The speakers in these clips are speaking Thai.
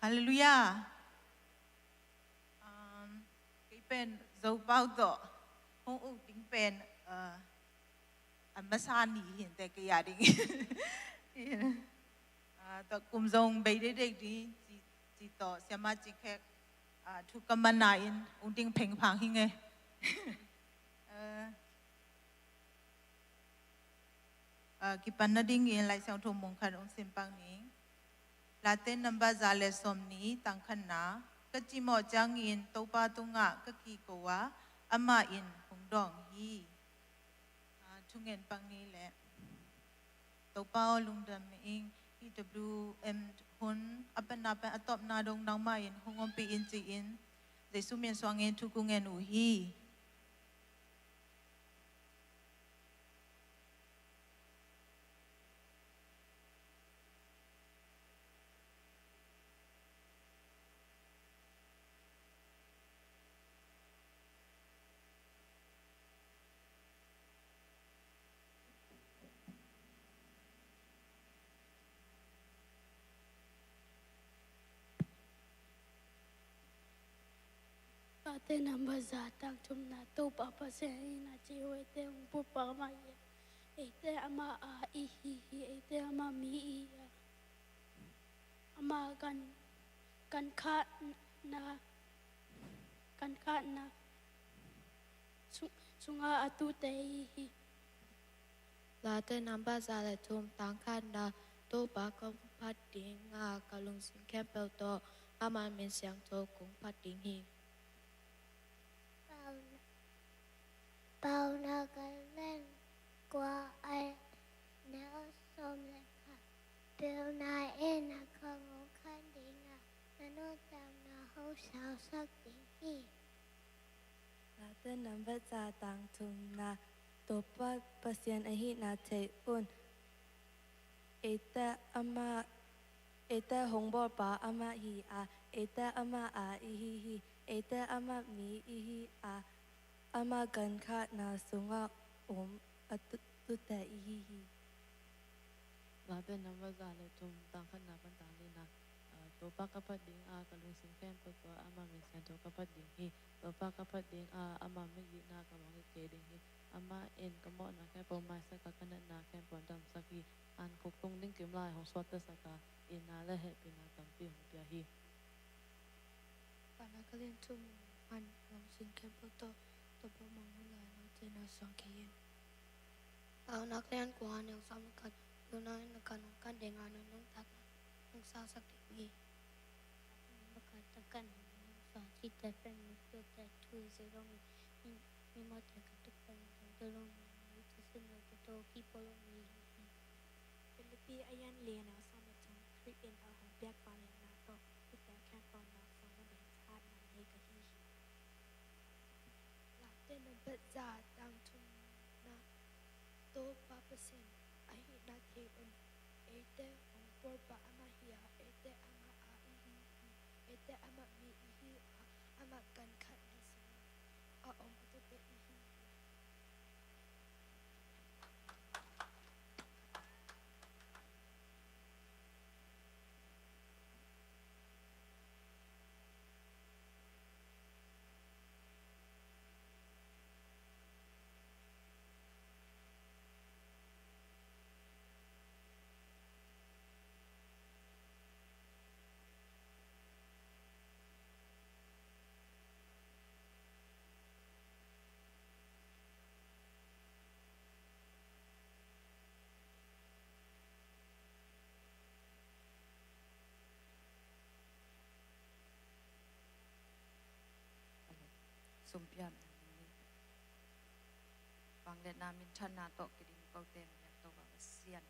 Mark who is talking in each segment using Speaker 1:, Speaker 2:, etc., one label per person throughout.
Speaker 1: ฮาเลลูยากี่เป็นเจ้าเป้าต่อห้องอุดดิ้งเป็นอันมาซานีเห็นแต่กี่อย่างดิ้งต่อกุมทรงไปได้ดีจีต่อเสียมาจิงแขกทุกกำมันนายอุ้งดิ้งเพ่งพังหิงไงกี่ปันนัดดิ้งอินไลเสียงทุ่มมงคลองสิมปังนี้ลาเต้นนับซาเลสมนี้ตั้งขันนาก็จิโมจังอินตัวปาตุงะก็กีโกวะอามาอินหงดองฮีทุกเงินปังนี้แหละตัวปาลุงดำเองที่ WM หุนอัปนาเป็นอัตบนาดงนางมาอินหงอมปีอินจีอินเดซุเมียนสวงเงินทุกเงินอุฮี
Speaker 2: เต้นนับซาตั้งชุมนาตูปะปะเซนาจิวเต้งปุปะมาเยเต้อามาอีฮีเต้อามามีอีอามากันขานาสุงาอตุเตฮี
Speaker 3: ลาเต้นนับซาเลทุมตั้งขันนาตูปะกงพัดดิ่งกะลุงสิงแคเปลโตอามาเมนเสียงโตกงพัดดิ่งฮี
Speaker 2: เปล่านากันเล่นกว่าไอเนื้อส้มเลยค่ะเดี๋ยวนายนาคังงคันดิ่งนาโนตามนาเขาสาวสักดิ่งฮี
Speaker 3: ลาเต้นนับซาตั้งทุมนาตัวปัดปะเซียนไอฮีนาเทอุนเตอามาเตหงบอปาอามาฮีเตอามาอีฮีเตอามามีอีฮีอามากันขาดนาสุงะอตุเตอีฮี
Speaker 4: ลาเต้นนับซาเลทุมตั้งขันนาปันตาลีนาตัวปากกพัดดิ่งกะลุงสิงแคมเปตัวอามาเมนเซียนโตกพัดดิ่งฮีตัวปากกพัดดิ่งอามาไม่ยีนากะมองเกดิ่งฮีอามาเอ็นกะมอนาแค่ปอมาสักกันนาแค่ปอนดำสักฮีอันคุกตรงดิ้งกิมลายของสวัสดิ์สักอินนาและเหปินาตัมปีของเปียฮี
Speaker 3: ปานากะเลียนทุมอันลุงสิงแคมเปตัวปมองลายนาเจนาสังเกียนเอานักเรียนกว่าเนี่ยสำคัญดูนายนักการเด้งานน้องตัดน้องสาวสักที
Speaker 2: ประกาศตะกันสอนที่แต่เป็นตัวแต่ทุยเสร็จแล้วมีมาแต่กันทุกคนตัวลงมีจะสิ้นเราจะโตกี่ปลมี
Speaker 5: เป็นลูกพี่อายันเลียนเอาสมัยจงคริกเอ็นเอาของเปียกปาเลนาโตที่แต่แค่ตอนนักสองวันเด็กชาตินั้นในกะฮี
Speaker 2: หลักเต้นนับซาตั้งชุมนาโตปะเปอร์เซ็นต์ไอฮินาเทอุนเตของปอปะอามาฮิยาเตอามาอีฮีเตอามามีอีฮีอามากันขัดนาสุอาอมอตุเตอีฮี
Speaker 6: สมเพียรบางเดนามินชนาโตกิดินเกาเต็มเนี่ยตัวแบบเสียน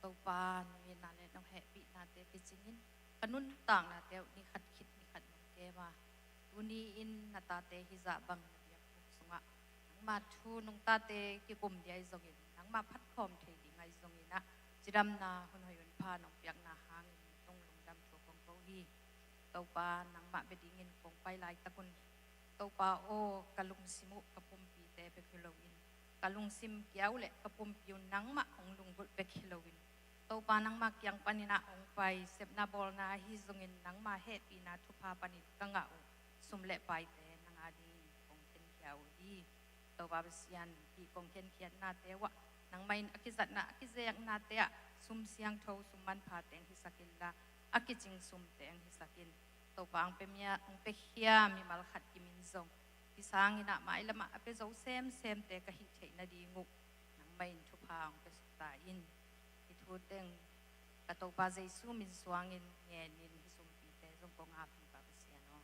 Speaker 6: ตัวปานมีนาเลน้องแหปีนาเตปิจิงินขนุนต่างนาเตวนี่ขัดคิดนี่ขัดมันเกมาตุนีอินนาตาเตฮิซาบังเบียกุสงะนังมาทูนงตาเตกิกุมเดียจงอินนังมาพัดคอมเทดิไงจงอินนะจิดำนาคนหอยวันพานองเปียกนาหางตรงลงดำตัวของเกาฮีตัวปานังมาเบดิงินคงไปลายตะกุนตัวปาโอกะลุงซิมุกะปุมปีเตเปคิโลวินกะลุงซิมเกียวเละกะปุมปิวนังมะของลุงบุตเปคิโลวิน ตัวปานังมาเกียงปานินาองไปเซบนาบอลนาฮิซงอินนังมาเฮปีนาทุพาปานิกังเอาสุมเละไปแต่นังอาดีกงเข็นเขียวดีตัวบาบเซียนที่กงเข็นเขียนนาเตวะนังไม่อคิจัดนาอคิเซยกนาเตะสุมเสียงทอสุมมันพาเตงฮิสักินละอคิจิงสุมเตงฮิสักินตัวปางเปมียองเปเฮียมีมัลขัดกิมินซงพิสางอินะมาอิละมาเปโซเซมเตกะฮิเทนาดีงุนังไม่ทุพาองเปสุตาอินอิทูเตงกระตัวบาเจซูมินสวางอินเงียนินฮิสุมปีเตซงกงอาฟีบาเบเซียนอ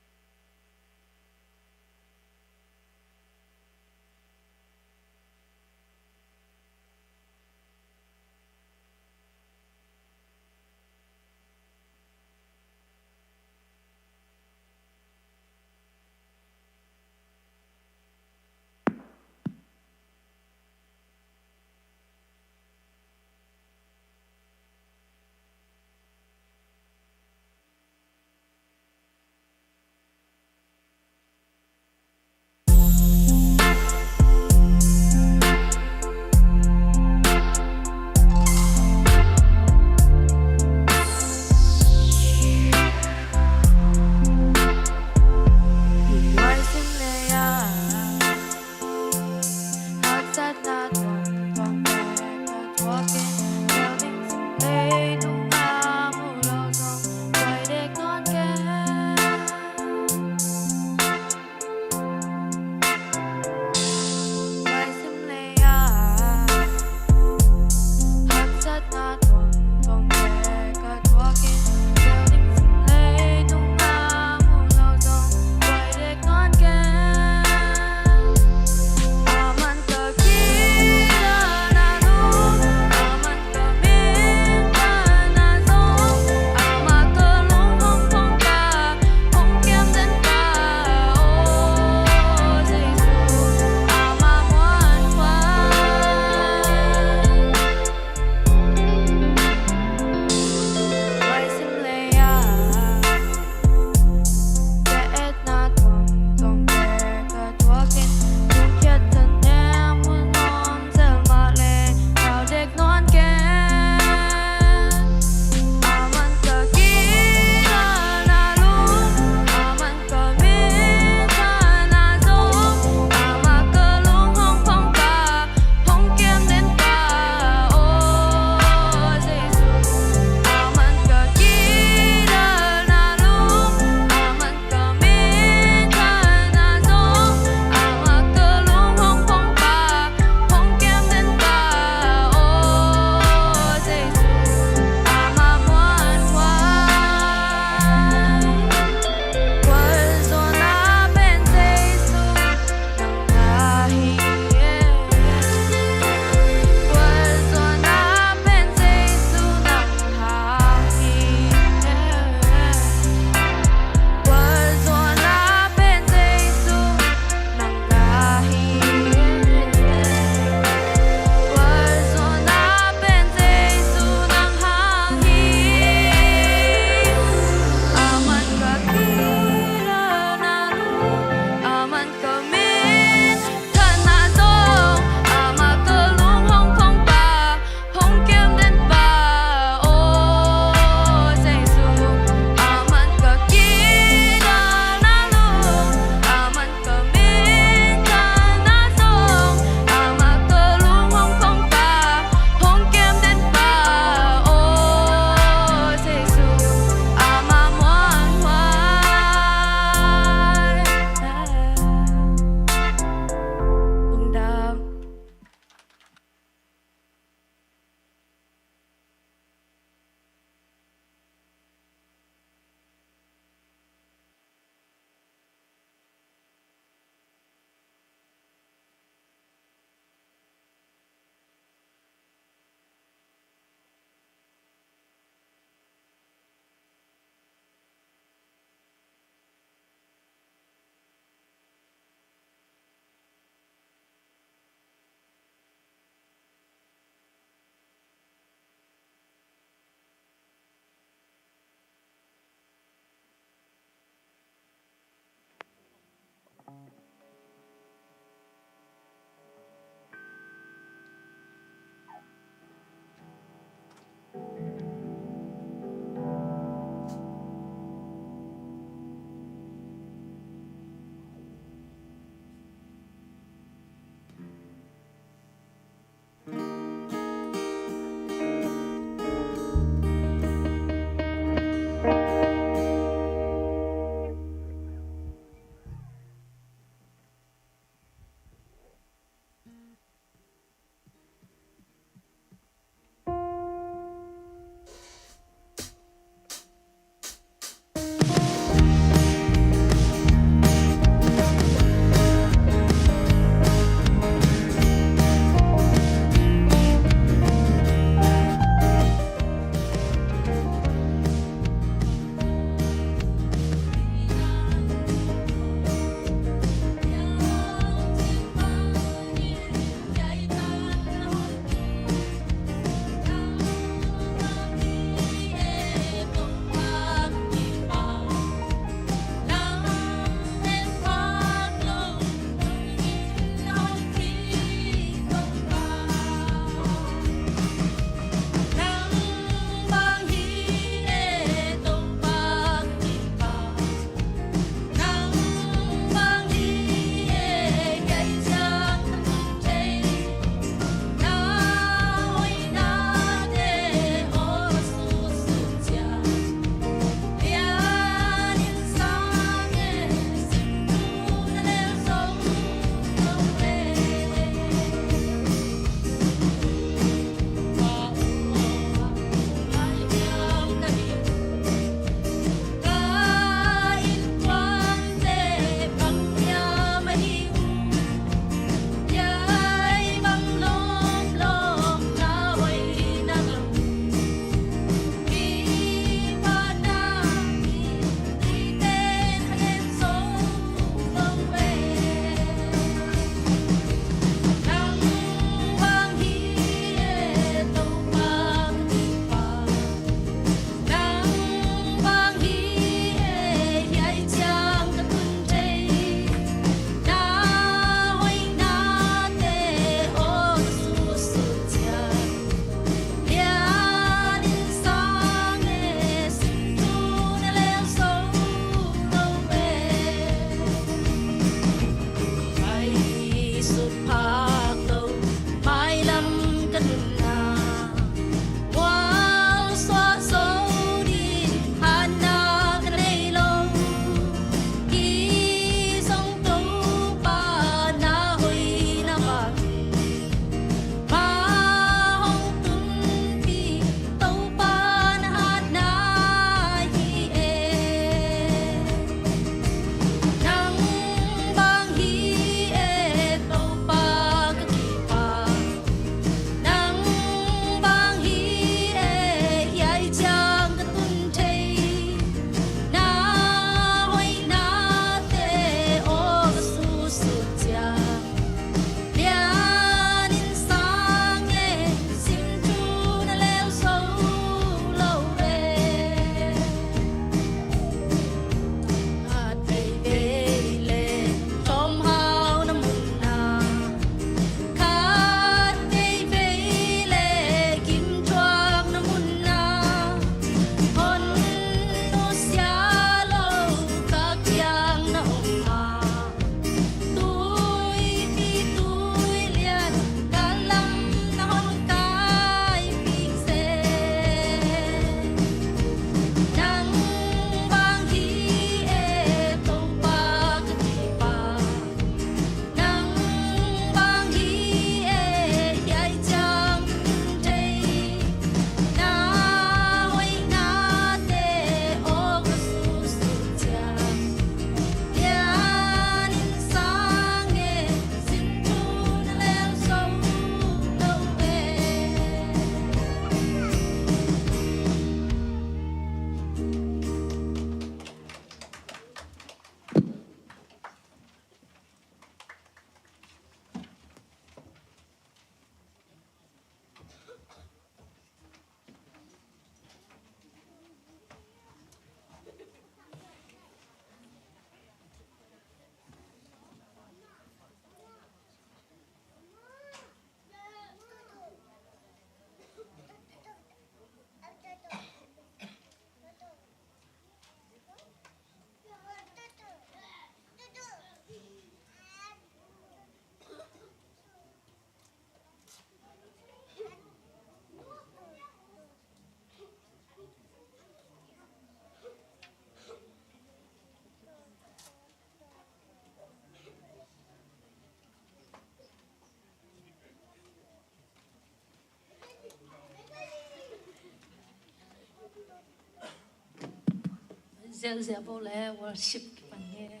Speaker 7: dễ vô lẽ worship phần nghe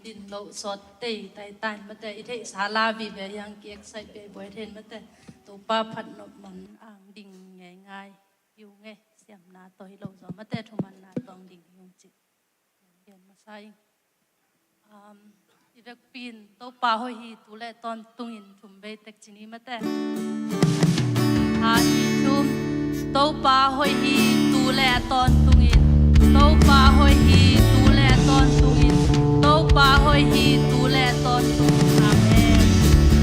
Speaker 7: din lộ sọt tê tay tay mà tê thế xá la vì về yang kiek sai về buổi thên mà tê tổ ba phát nộp mắn ang đình nghe ngay yêu nghe xem na tôi lâu rồi mà tê thùng man na tòng đình yung chít hiện mà sai việc pin tổ ba hồi hi tu lệ ton tung in thùng bê tách chini mà tê hà hi thùng tổ ba hồi hi tu lệ ton tung in tổ ba hồi hi tu lệ ton tung in tổ ba hồi hi tu lệ ton tung amen Hãy subscribe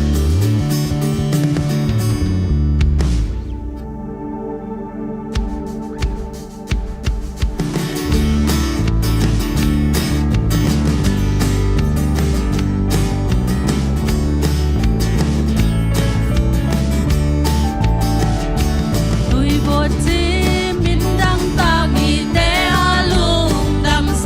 Speaker 7: cho kênh Ghiền Mì Gõ để không bỏ lỡ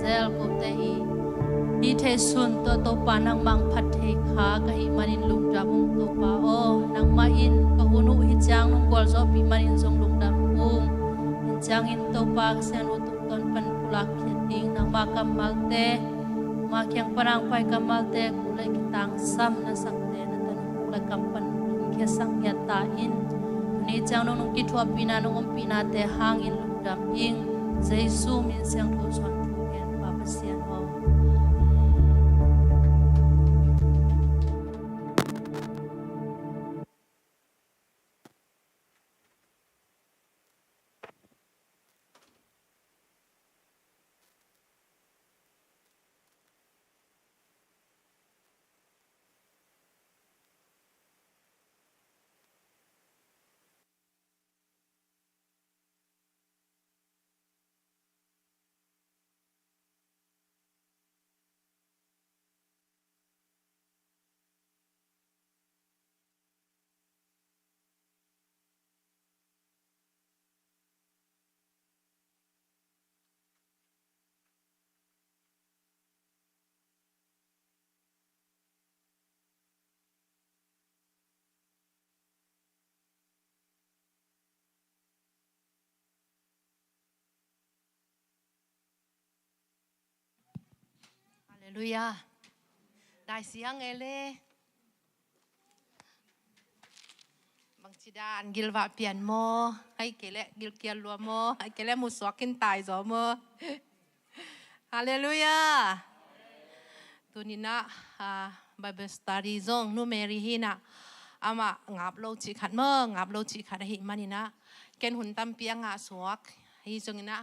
Speaker 7: zel ko te hi hi the sun to pa nang mang phat the kha ka hi manin lung da mung to pa o nang ma in ka hunu hi chang nung gol zo pi manin zong lung dam ung chang in to pa sen u tu ton pan pulak kheting nang ma kamal te ma kyang parang pai kamal te ku le kitang sam na sak te na tan ku le kam pan khe sang ya ta in ni chang nung ki thua pina nung pina te hang in lung dam ing jesu min sang tho son thu ken pa pa sian ho
Speaker 8: Hallelujah ได้เสียงเอเล่บางทีดานกิลว่าเปลี่ยนโมให้เกลกิลเกียนรัวโมให้เกลมุสวกินตายจอโมฮาเลลูยาตัวนี้นะBible study จงนูเมรีฮีนะอามางับโลจิขัดเมื่องับโลจิขัดหิมันนี่นะเกณฑ์หุ่นตั้มเปียงงาสวกฮีจงนี่นะ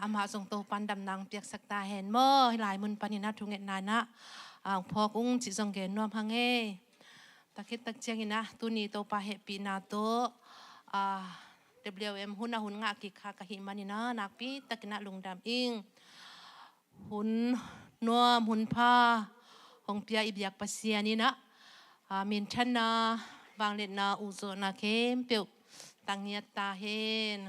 Speaker 8: อามาส่งตัวปันดำนางเปียกสักตาเห็นเมื่อหลายมุนปันนี่นะทุกเงินนานนะพอกุ้งจิจงเกณฑ์นวมพังเอตะคิดตะเจียงนี่นะตัวนี้ตัวปาเหปีนาโตWM หุ่นหุ่นงากิคากะหิมันนี่นะนักปีตะกินะลุงดำอิงหุ่นนวมหุ่นผ้าของเปียอิบยักปัสเซียนี่นะมินชันนาบางเล็ดนาอุโซนาเข้มเปียวตังเนียตาเห็น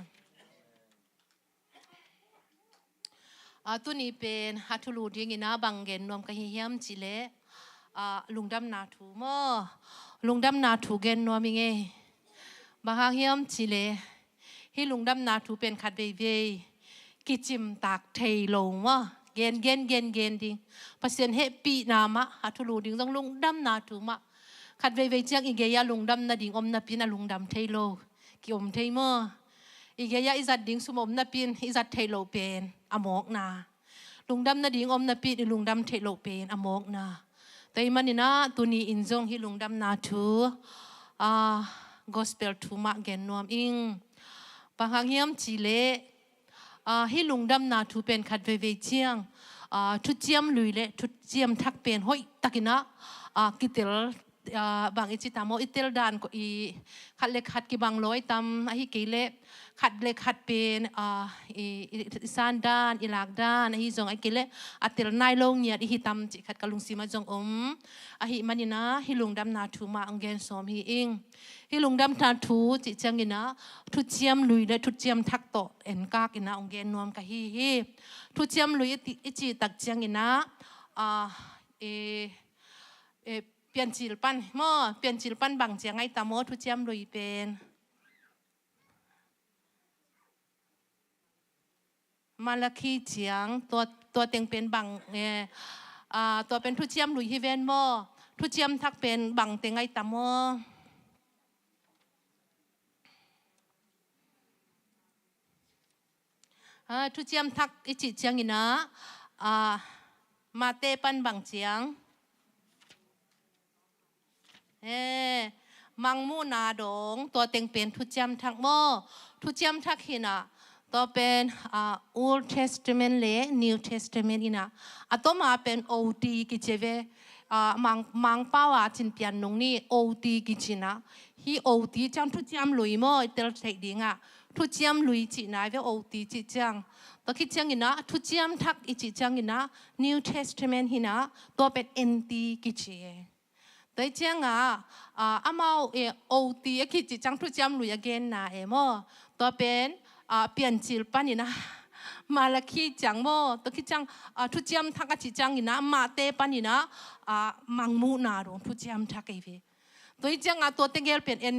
Speaker 8: ตัวนี้เป็นฮัทุลูดิ้งนะบางเกนรวมกับเฮียมจิเลลุงดำนาถูมอลุงดำนาถูเกนรวมยังไงบางเฮียมจิเลให้ลุงดำนาถูเป็นขัดเบยกิจิมตากเทลงวะเกนดิ้งภาษาเฮปีนามะฮัทุลูดิ้งต้องลุงดำนาถูมะขัดเบยเจียงอีเกียลุงดำนาดิ้งอมนาปีนลุงดำเทโลกิอมเทมออีเกียอิจัดดิ้งสมอมนาปีนอิจัดเทโลเป็นอมอกนาลุงดำนาดิ้งอมนาปีนลุงดำเทโลเป็นอมอกนาแต่มันนี่นะตัวนี้อินจงให้ลุงดำนาถูgospel ถูมะเกนนวมอิงบางเฮียมจิเลให้ลุงดำนาถูเป็นขัดเวเจียงทุเจียมลุยเละทุเจียมทักเป็นห้อยตะกินะกิเตลบางอิจิตามออิเตลดานก็อีขัดเล็กขัดกีบางร้อยตำให้กิเลขัดเล็กขัดเป็นอีสานด้านอีหลากด้านให้จงไอ้กิเลอัตเตลนายลงเนี่ยที่ตำจิขัดกะลุงซีมาจงให้มันนี่นะให้ลุงดำนาถูมาอังเกนสอมให้อิงให้ลุงดำนาถูจิจังนี่นะทุเจียมลุยและทุเจียมทักโตเอ็นกากินะอังเกนนวมกะฮีทุเจียมลุยอิจิตักจังนี่นะเปลี่ยนจิลปันเมื่อเปลี่ยนจิลปันบางเจียงไงตามโมทุเจียมลุยเป็นมาลาคีเจียงตัวเต็งเป็นบางตัวเป็นทุเจียมลุยฮิเวนโมทุเจียมทักเป็นบางเต็งไงตามโมทุเจียมทักอิจิเจียงนี่นะมาเตปันบางเจียงมังมูนาดงตัวเต็งเป็นทุเจียมทักโมทุเจียมทักหินะตัวเป็นOld Testament และ New Testament นี่นะตัวมาเป็น OT กิจเวมังป้าวจินเปียนนงนี่ OT กิจนะฮี OT จังทุเจียมลุยโมเตลเทดิงทุเจียมลุยจีนายเว OT จิจังตัวคิดจังนี่นะทุเจียมทักอิจิจังนี่นะ New Testament หินะตัวเป็น NT กิจแต่เจ้าอามาโอตีคิดจิจังทุกจำลุยเกนนะโมตัวเป็นเปลี่ยนจิลปันนี่นะ มาละขี้จังโมตัวขี้จังทุเจียมทักกะจิจังอีนะมาเตปันอีนะมังมูนารงทุเจียมทักไอเวตัวจังตัวเตงเกลเป็นเอ็น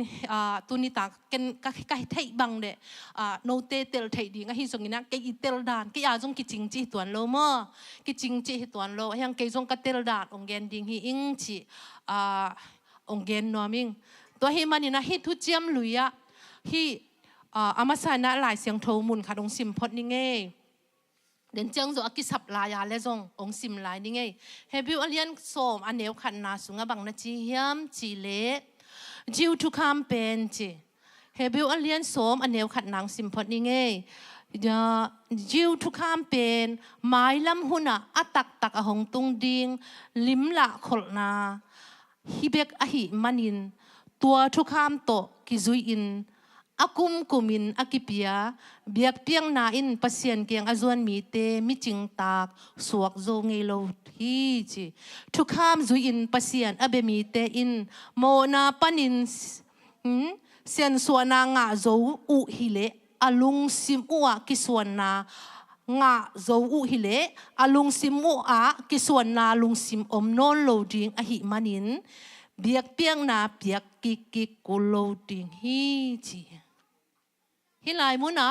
Speaker 8: ตัวนี้ตาเกนก็ให้ไทยบังเดโนเตเตลไทยดีงั้นฮิซงอีนะเกอีเตลดานเกยาจงกิจิงจีตัวโลโมกิจิงจีตัวโลยังเกยจงกเตลดานองเกนดิงฮิอิงจีองเกนนัวมิงตัวฮิมันนี่นะฮิทุเจียมลุยอะฮิอามาสานะหลายเสียงโทมุนค่ะองซิมพดนี่ไงเดินจังจะกิสับลายาเลจงองซิมลายนี่ไงเฮบิวอเลียนโซมอันเนวขันนาสุงบังนาจีเฮียมจีเลจิวทุกคำเป็นจีเฮบิวอเลียนโซมอันเนวขันนางซิมพดนี่ไงจิวทุกคำเป็นไม้ลำหุนะอัตักตักหงตุงดิงลิมละขลนาฮิเบกอหิมันินตัวทุกคำโตกิจุยอินอากุมกุมินอากิปียเบียกเปียงนาอินปัสเซียนเกียงอาจวนมีเตมิจิงตากสวกโจงเงโลฮีจีทุกคำจุยอินปัสเซียนอาเบมีเตอินโมนาปันินเซียนส่วนนางาโจอุฮิเลอาลุงซิมอุอากิส่วนนางาโจอุฮิเลอาลุงซิมอุอากิส่วนนาลุงซิมอมโนนโลดิงอหิมันินเบียกเปียงนาเบียกกิกิกุโลดิงฮีจีฮิลายมุนะ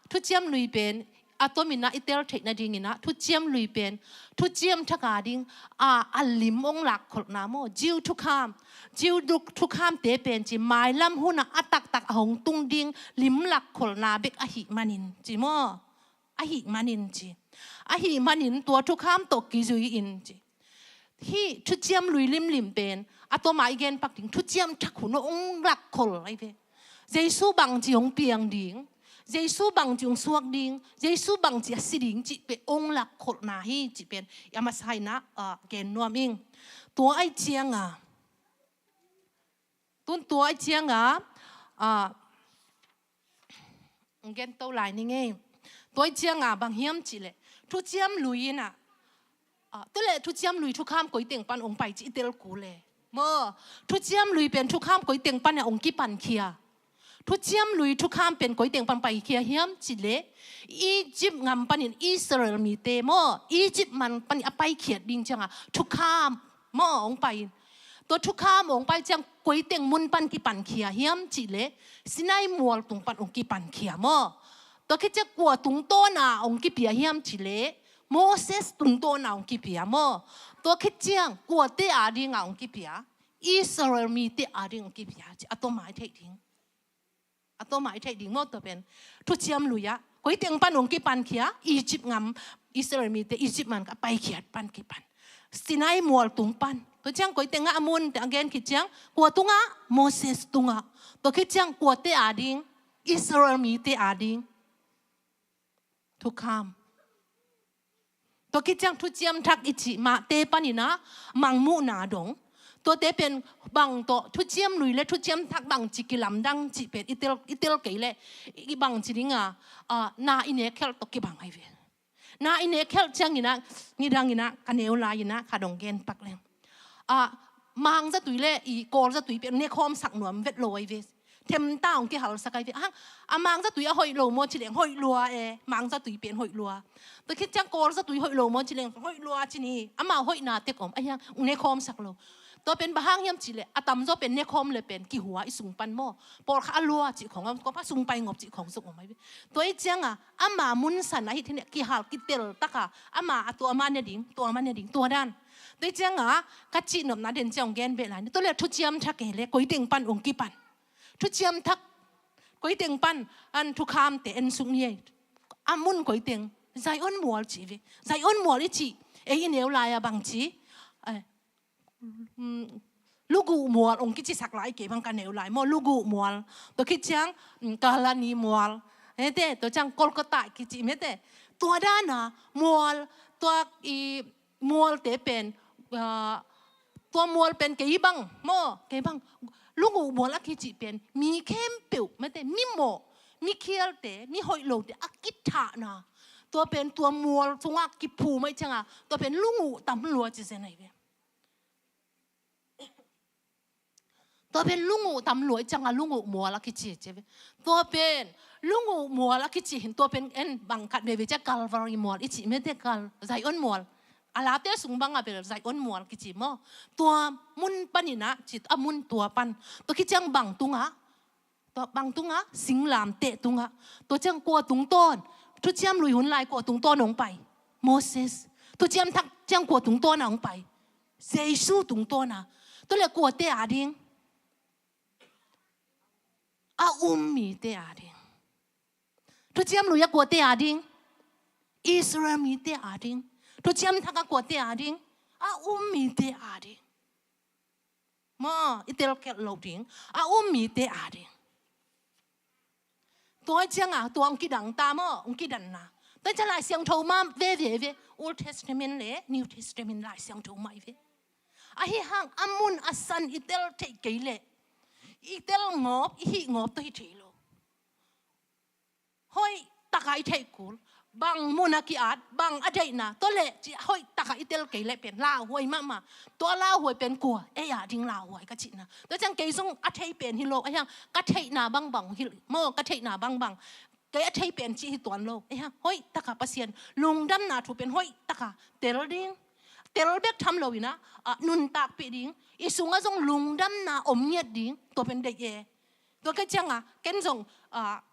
Speaker 8: ทุเจียมลุยเป็นอะตอมินะอิเตลเทคนาดิงินะทุเจียมลุยเป็นทุเจียมทักาดิงอัลลิมองหลักขลนาโมจิวทุกคำจิวทุกคำเตเป็นจีไม้ลำหุนะอัตักตักหงตุงดิงลิมหลักขลนาเบกอหิมันินจีโมอหิมันินจีอหิมันินตัวทุกคำตกกิจุยอินจีที่ทุเจียมลุยลิมเป็นอะตอมาอีเกนปักดิงทุเจียมทักหุนองหลักขลไอเวเจสูบังจีองเปียงดิงเจสูบังจีองสวกดิงเจสูบังจีสิดิงจีเป็นองหลักขลนาฮีจีเป็นยามาใส่นะเกนนัวมิงตัวไอเจียงตัวไอเจียงเกนโตหลายนี่ไงตัวไอเจียงบางเฮียมจีเลยทุเจียมลุยน่ะตัวเลยทุเจียมลุยทุกข้ามก๋วยเตี๋ยงปันองไปจีเตลกูเลยเมื่อทุเจียมลุยเป็นทุกข้ามก๋วยเตี๋ยงปันเนี่ยองกีปันเคียทุเจียมลุยทุกข้ามเป็นก๋วยเตี๋ยงปันไปเคียเฮียมจิเลอียิปต์งำปันอิสราเอลมีเตโมอียิปต์มันปันอไปเขียดดิงจังทุกข้ามโมองไปตัวทุกข้ามองไปจังก๋วยเตี๋ยงมุนปันกีปันเคียเฮียมจิเลสินายมัวตุงปันองกีปันเคียโมตัวคิดจะกลัวตุงโตนาองกีเปียเฮียมจิเลโมเสสตุงโตนาองกีเปียโมตัวคิดจังกลัวเตอาดิงองกีเปียอิสราเอลมีเตอาดิงองกีเปียจะอัตโตหมายเทดิงอัตโตหมายเทดิงโมตัวเป็นทุเจียมลุยะก๋วยเตี๋ยงปันองกีปันเขียอียิปต์งำอิสราเอลมีเตอียิปต์มันก็ไปเขียดปันกีปันสินายมัวตุงปันตัวจังก๋วยเตี๋ยงอามุนแต่อังเกนคิดจังกลัวตุงโมเสสตุงตัวคิดจังกลัวเตอาดิงอิสราเอลมีเตอาดิงทุกคำตัวคิดจังทุเจียมทักอิจิมาเตปันินะมังมูนาดงตัวเตเป็นบังตัวทุเจียมลุยและทุเจียมทักบังจิกิลำดังจิเป็นอิเตลเกยเลยอีบังจิริงนาอินเนเคลตกิบังไอเวนาอินเนเคลจังยินะนี่ดังยินะกันเนวลายินะขาดงเกนปักเลยมังจะตุยเลยอีโกลจะตุยเป็นเนคอมสักหน่วมเวทโลไอเวเทมต้าของกี่หาสักไอเวมังจะตุยหอยโลโมจิเลงหอยลัวมังจะตุยเป็นหอยลัวตัวคิดจังโกลจะตุยหอยโลโมจิเลงหอยลัวจินี่มาหอยนาเตกอมไอยังเนคอมสักโลตัวเป็นบางยามจิเลอะตำจะเป็นเนคอมเลยเป็นกี่หัวอีสุงปันโมปอดขาลัวจิของก็พระสุงไปงบจิของสุงไม่ตัวไอ้เจ้ามามุนสันไอ้ที่เนี่ยกี่หากี่เตลตะกะมาตัวมันเนี่ยดิ่งตัวด้านตัวเจ้ากัจจิหนมนาเด่นเจ้าเกนเบลายตัวเล็กทุเจียมทักเล่ก๋วยเตี๋ยงปันองกี่ปันทุเจียมทักก๋วยเตี๋ยงปันอันทุกคำแต่อันสุงเนี่ยมุนก๋วยเตี๋ยงใจอ้นมัวจีวิใจอ้นมัวลิจิเอ้ยเนียวลายบางจีลูกกูมัวองค์กิจสักหลายเก็บบังกันเนวหลายมอลูกกูมัวตัวคิดจังกาลานีมัวเต้ตัวจังโกลกตากิจิเมเต้ตัวด้านมัวตัวอีมัวเตเป็นตัวมัวเป็นเกี่ยบังมอเกี่ยบังลูกกูมัวละกิจิเป็นมีเข้มปิวเมเต้มีโมมีเคียลเตมีหอยโลเตอากิถานะตัวเป็นตัวมัวสงกิผูไม่จังตัวเป็นลูกกูตำลัวจะเสนไหนตัวเป็นลุงอูตำรวจจังลุงอูมัวละคิดเจ็บตัวเป็น ลุงมัวละคิดจีเห็นตัวเป็นเอ็นบังคัดเววิจะกัลวารีมัวอิจิไม่ได้กัลใจอ้นมัวอาลาเตสุงบังอาเป็นใจอ้นมัวคิดจีมั้งตัวมุนปันนี่นะจิตมุนตัวปันตัวคิดจังบังตุงะตัวบังตุงะสิงลามเตะตุงะตัวจังกัวตุงต้นทุกเจ้าลุยหุ่นลายกัวตุงต้นลงไปโมเสสตัวเจ้าทักจังกัวตุงต้นลงไปเซซูตุงต้นนะตัวเลยกัวเตะอาดิงมีเตะอาดิงทุกเจ้าลุยกัวเตะอาดิงอิสราเอลมีเตะอาดิงทุกเจ้าทักกัวเตะอาดิงมีเตะอาดิงมาอิตาลีเกลโลดิงมีเตะอาดิงตัวเจ้าตัวองค์ดังตามองค์ดันนะแต่จะหลายเสียงโทมาเว่ Old Testament เลย New Testament หลายเสียงโทมาเว่ฮิฮังอามุนอาสันอิตาลีเทเกลอิตาลีงอบฮิงอบตัวฮิเทโลเฮ้ยตะไคร้เทกุลบางมุนักิอาดบางอะไรนะตัวเละจีเฮ้ยตะไคร้อิตาลีเกลเป็นลาหวยมาตัวลาหวยเป็นกัวอยากดิ้งลาหวยก็จินะตัวจังเกยส่งอัฐิเป็นฮิโลไอ้ยังกะเทยนาบังฮิโมกะเทยนาบังเกยอัฐิเป็นจีฮิตวนโลไอ้ยังเฮ้ยตะกะปัสเซียนลุงดำนาถูเป็นเฮ้ยตะกะเตลดิ้งเตลเบกทำโลวินะนุนตากปีดิ้งอีสุงก็ส่งลุงดำนาอมเงียดดิ้งตัวเป็นเด็กตัวก็จังเกณฑ์ส่ง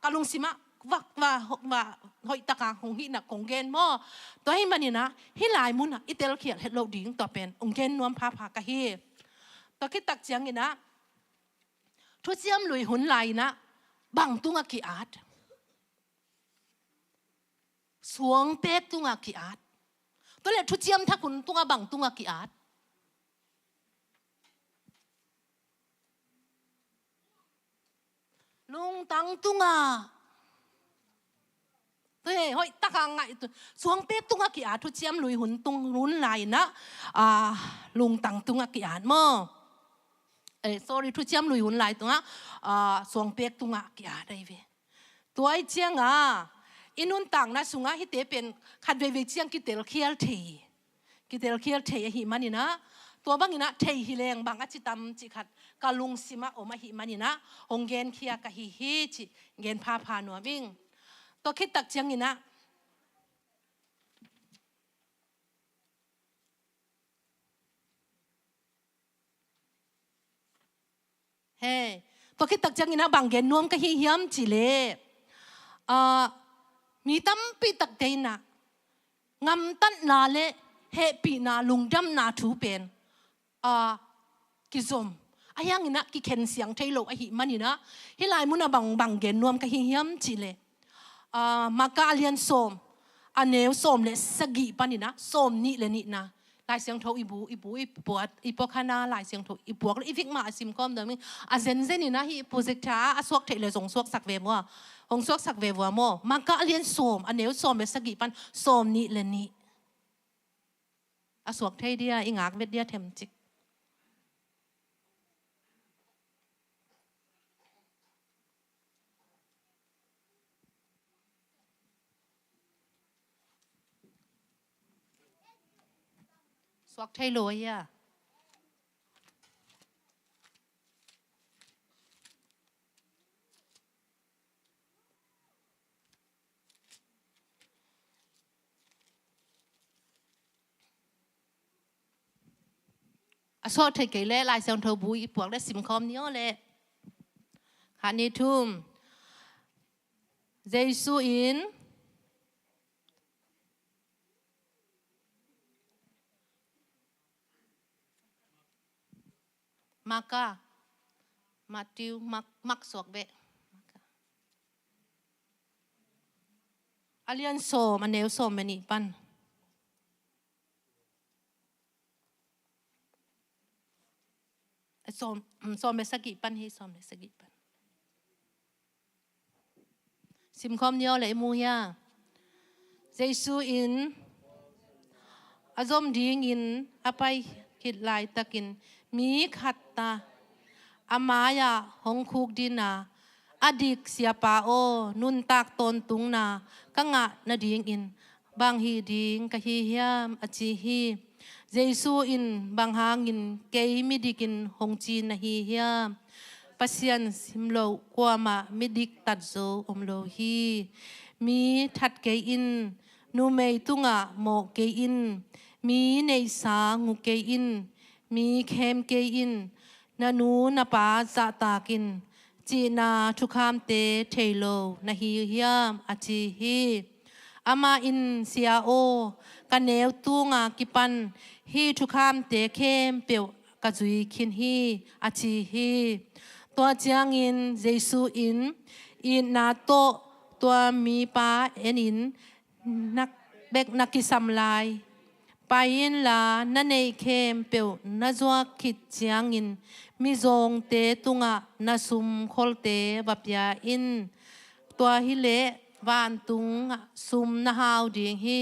Speaker 8: กะลุงสิมาว่าเฮ้ยตะกะหงหินักหงเกนโมตัวให้มันนี่นะให้หลายมุนอิตาลีเขียนเฮดโลดิ้งตัวเป็นองเกนนวมพากะเฮตัวคิดตักเจียงนี่นะทุกเจียมลุยหุ่นไหลนะบังตุงกีอาดสวงเป็กตุงกีอาดตัวเล็กทุกเจียมถ้าคุณตุงบังตุงกีอาดลุงตังตุงตัวเฮ้ยตะกังไงตัวสวงเป็กตุงกีอาดทุกเจียมลุยหุ่นตุงหุ่นไหลนะลุงตังตุงกีอาดมั้งsorry ทุกเจ้าลุยหุ่นไหลตรงสวงเปียกตรงกี่อะไรเวตัวไอ้เจียงอินุนต่างนะสุงฮิเตเป็นขัดเวเจียงกิเตลเคียลเทหิมันนี่นะตัวบางนี่นะเทหิเลงบางอาจิตามจิขัดกาลุงสิมาอมาหิมันนี่นะองเกนเคียกะฮิจิเกนพาหนัววิ่งตัวคิดตักเจียงนี่นะเฮ้ตัวคิดตักจังอินะบางเกนนวมก็ฮิยมจิเลมีตั้มปีตักเดนะงำตันนาเลเฮปีนาลุงดำนาทูเป็นกิซอมอายังอินะกิเข็นเสียงเทโลอหิมันนี่นะฮิลายมุนะบางเกนนวมก็ฮิยมจิเลมากาเลียนสมอันเนวสมเลสกีปันนี่นะสมนี่เลนี่นะลายเสียงโทอีปวดอีปวกขนาลายเสียงโทอีปวกอีฟิกมาซิมคอมเดิมเซนนี่นะฮีโปรเจกต์ช้าสวกเทเลส่งสวกสักเวมัวหงสวกสักเวมัวมัวมันก็เลียนสมอันเนี้ยสมเป็นสกิปันสมนี่เลยนี่สวกเทเดียอิงากเวดเดียเทมจิกสวกไทยลอยสวกไทยเกลลายเสียงเทบุยปวกได้สิมคอมเนี้ยเลยคานิทุมเจสุอินmaka Matthew mak sok be alian so manew so mani pan so mesagi pan hi so mesagi pan sim khom nyo le mu ya jesu in azom ding in apai kit lai takinมีขัดตาอามายาหงคุกดินาอดีกเสียปาโอนุนตากตนตุงนากังะนาดิงอินบางฮีดิงกะฮียามอจีฮีเจซูอินบางหางินเกยมิดิกินหงจีนนาฮียาม ปัสยันสิมโลกว่ามามิดิกตัดโซอมโลฮีมีทัดเกอินนูเมยตุงะโมเกอินมีในสางูเกอินมีเข้มเกอินนานูนาปาจะตากินจีนาทุกคำเตเทโลนาฮิยามอาจีฮีอามาอินเซียโอกันเนวตุงะกิปันฮีทุกคำเตเข้มเปียวกะจุยคินฮีอาจีฮีตัวเจียงอินเยซูอินนาโตตัวมีปาเอ็นอินนักเบกนักกิสัมลายไปอินลานั่นเองเข้มเปียวนาจัวคิดเจียงอินมิจงเตตุงะนาซุมโคลเตบับยาอินตัวฮิเลวานตุงซุมนาฮาวดิงฮี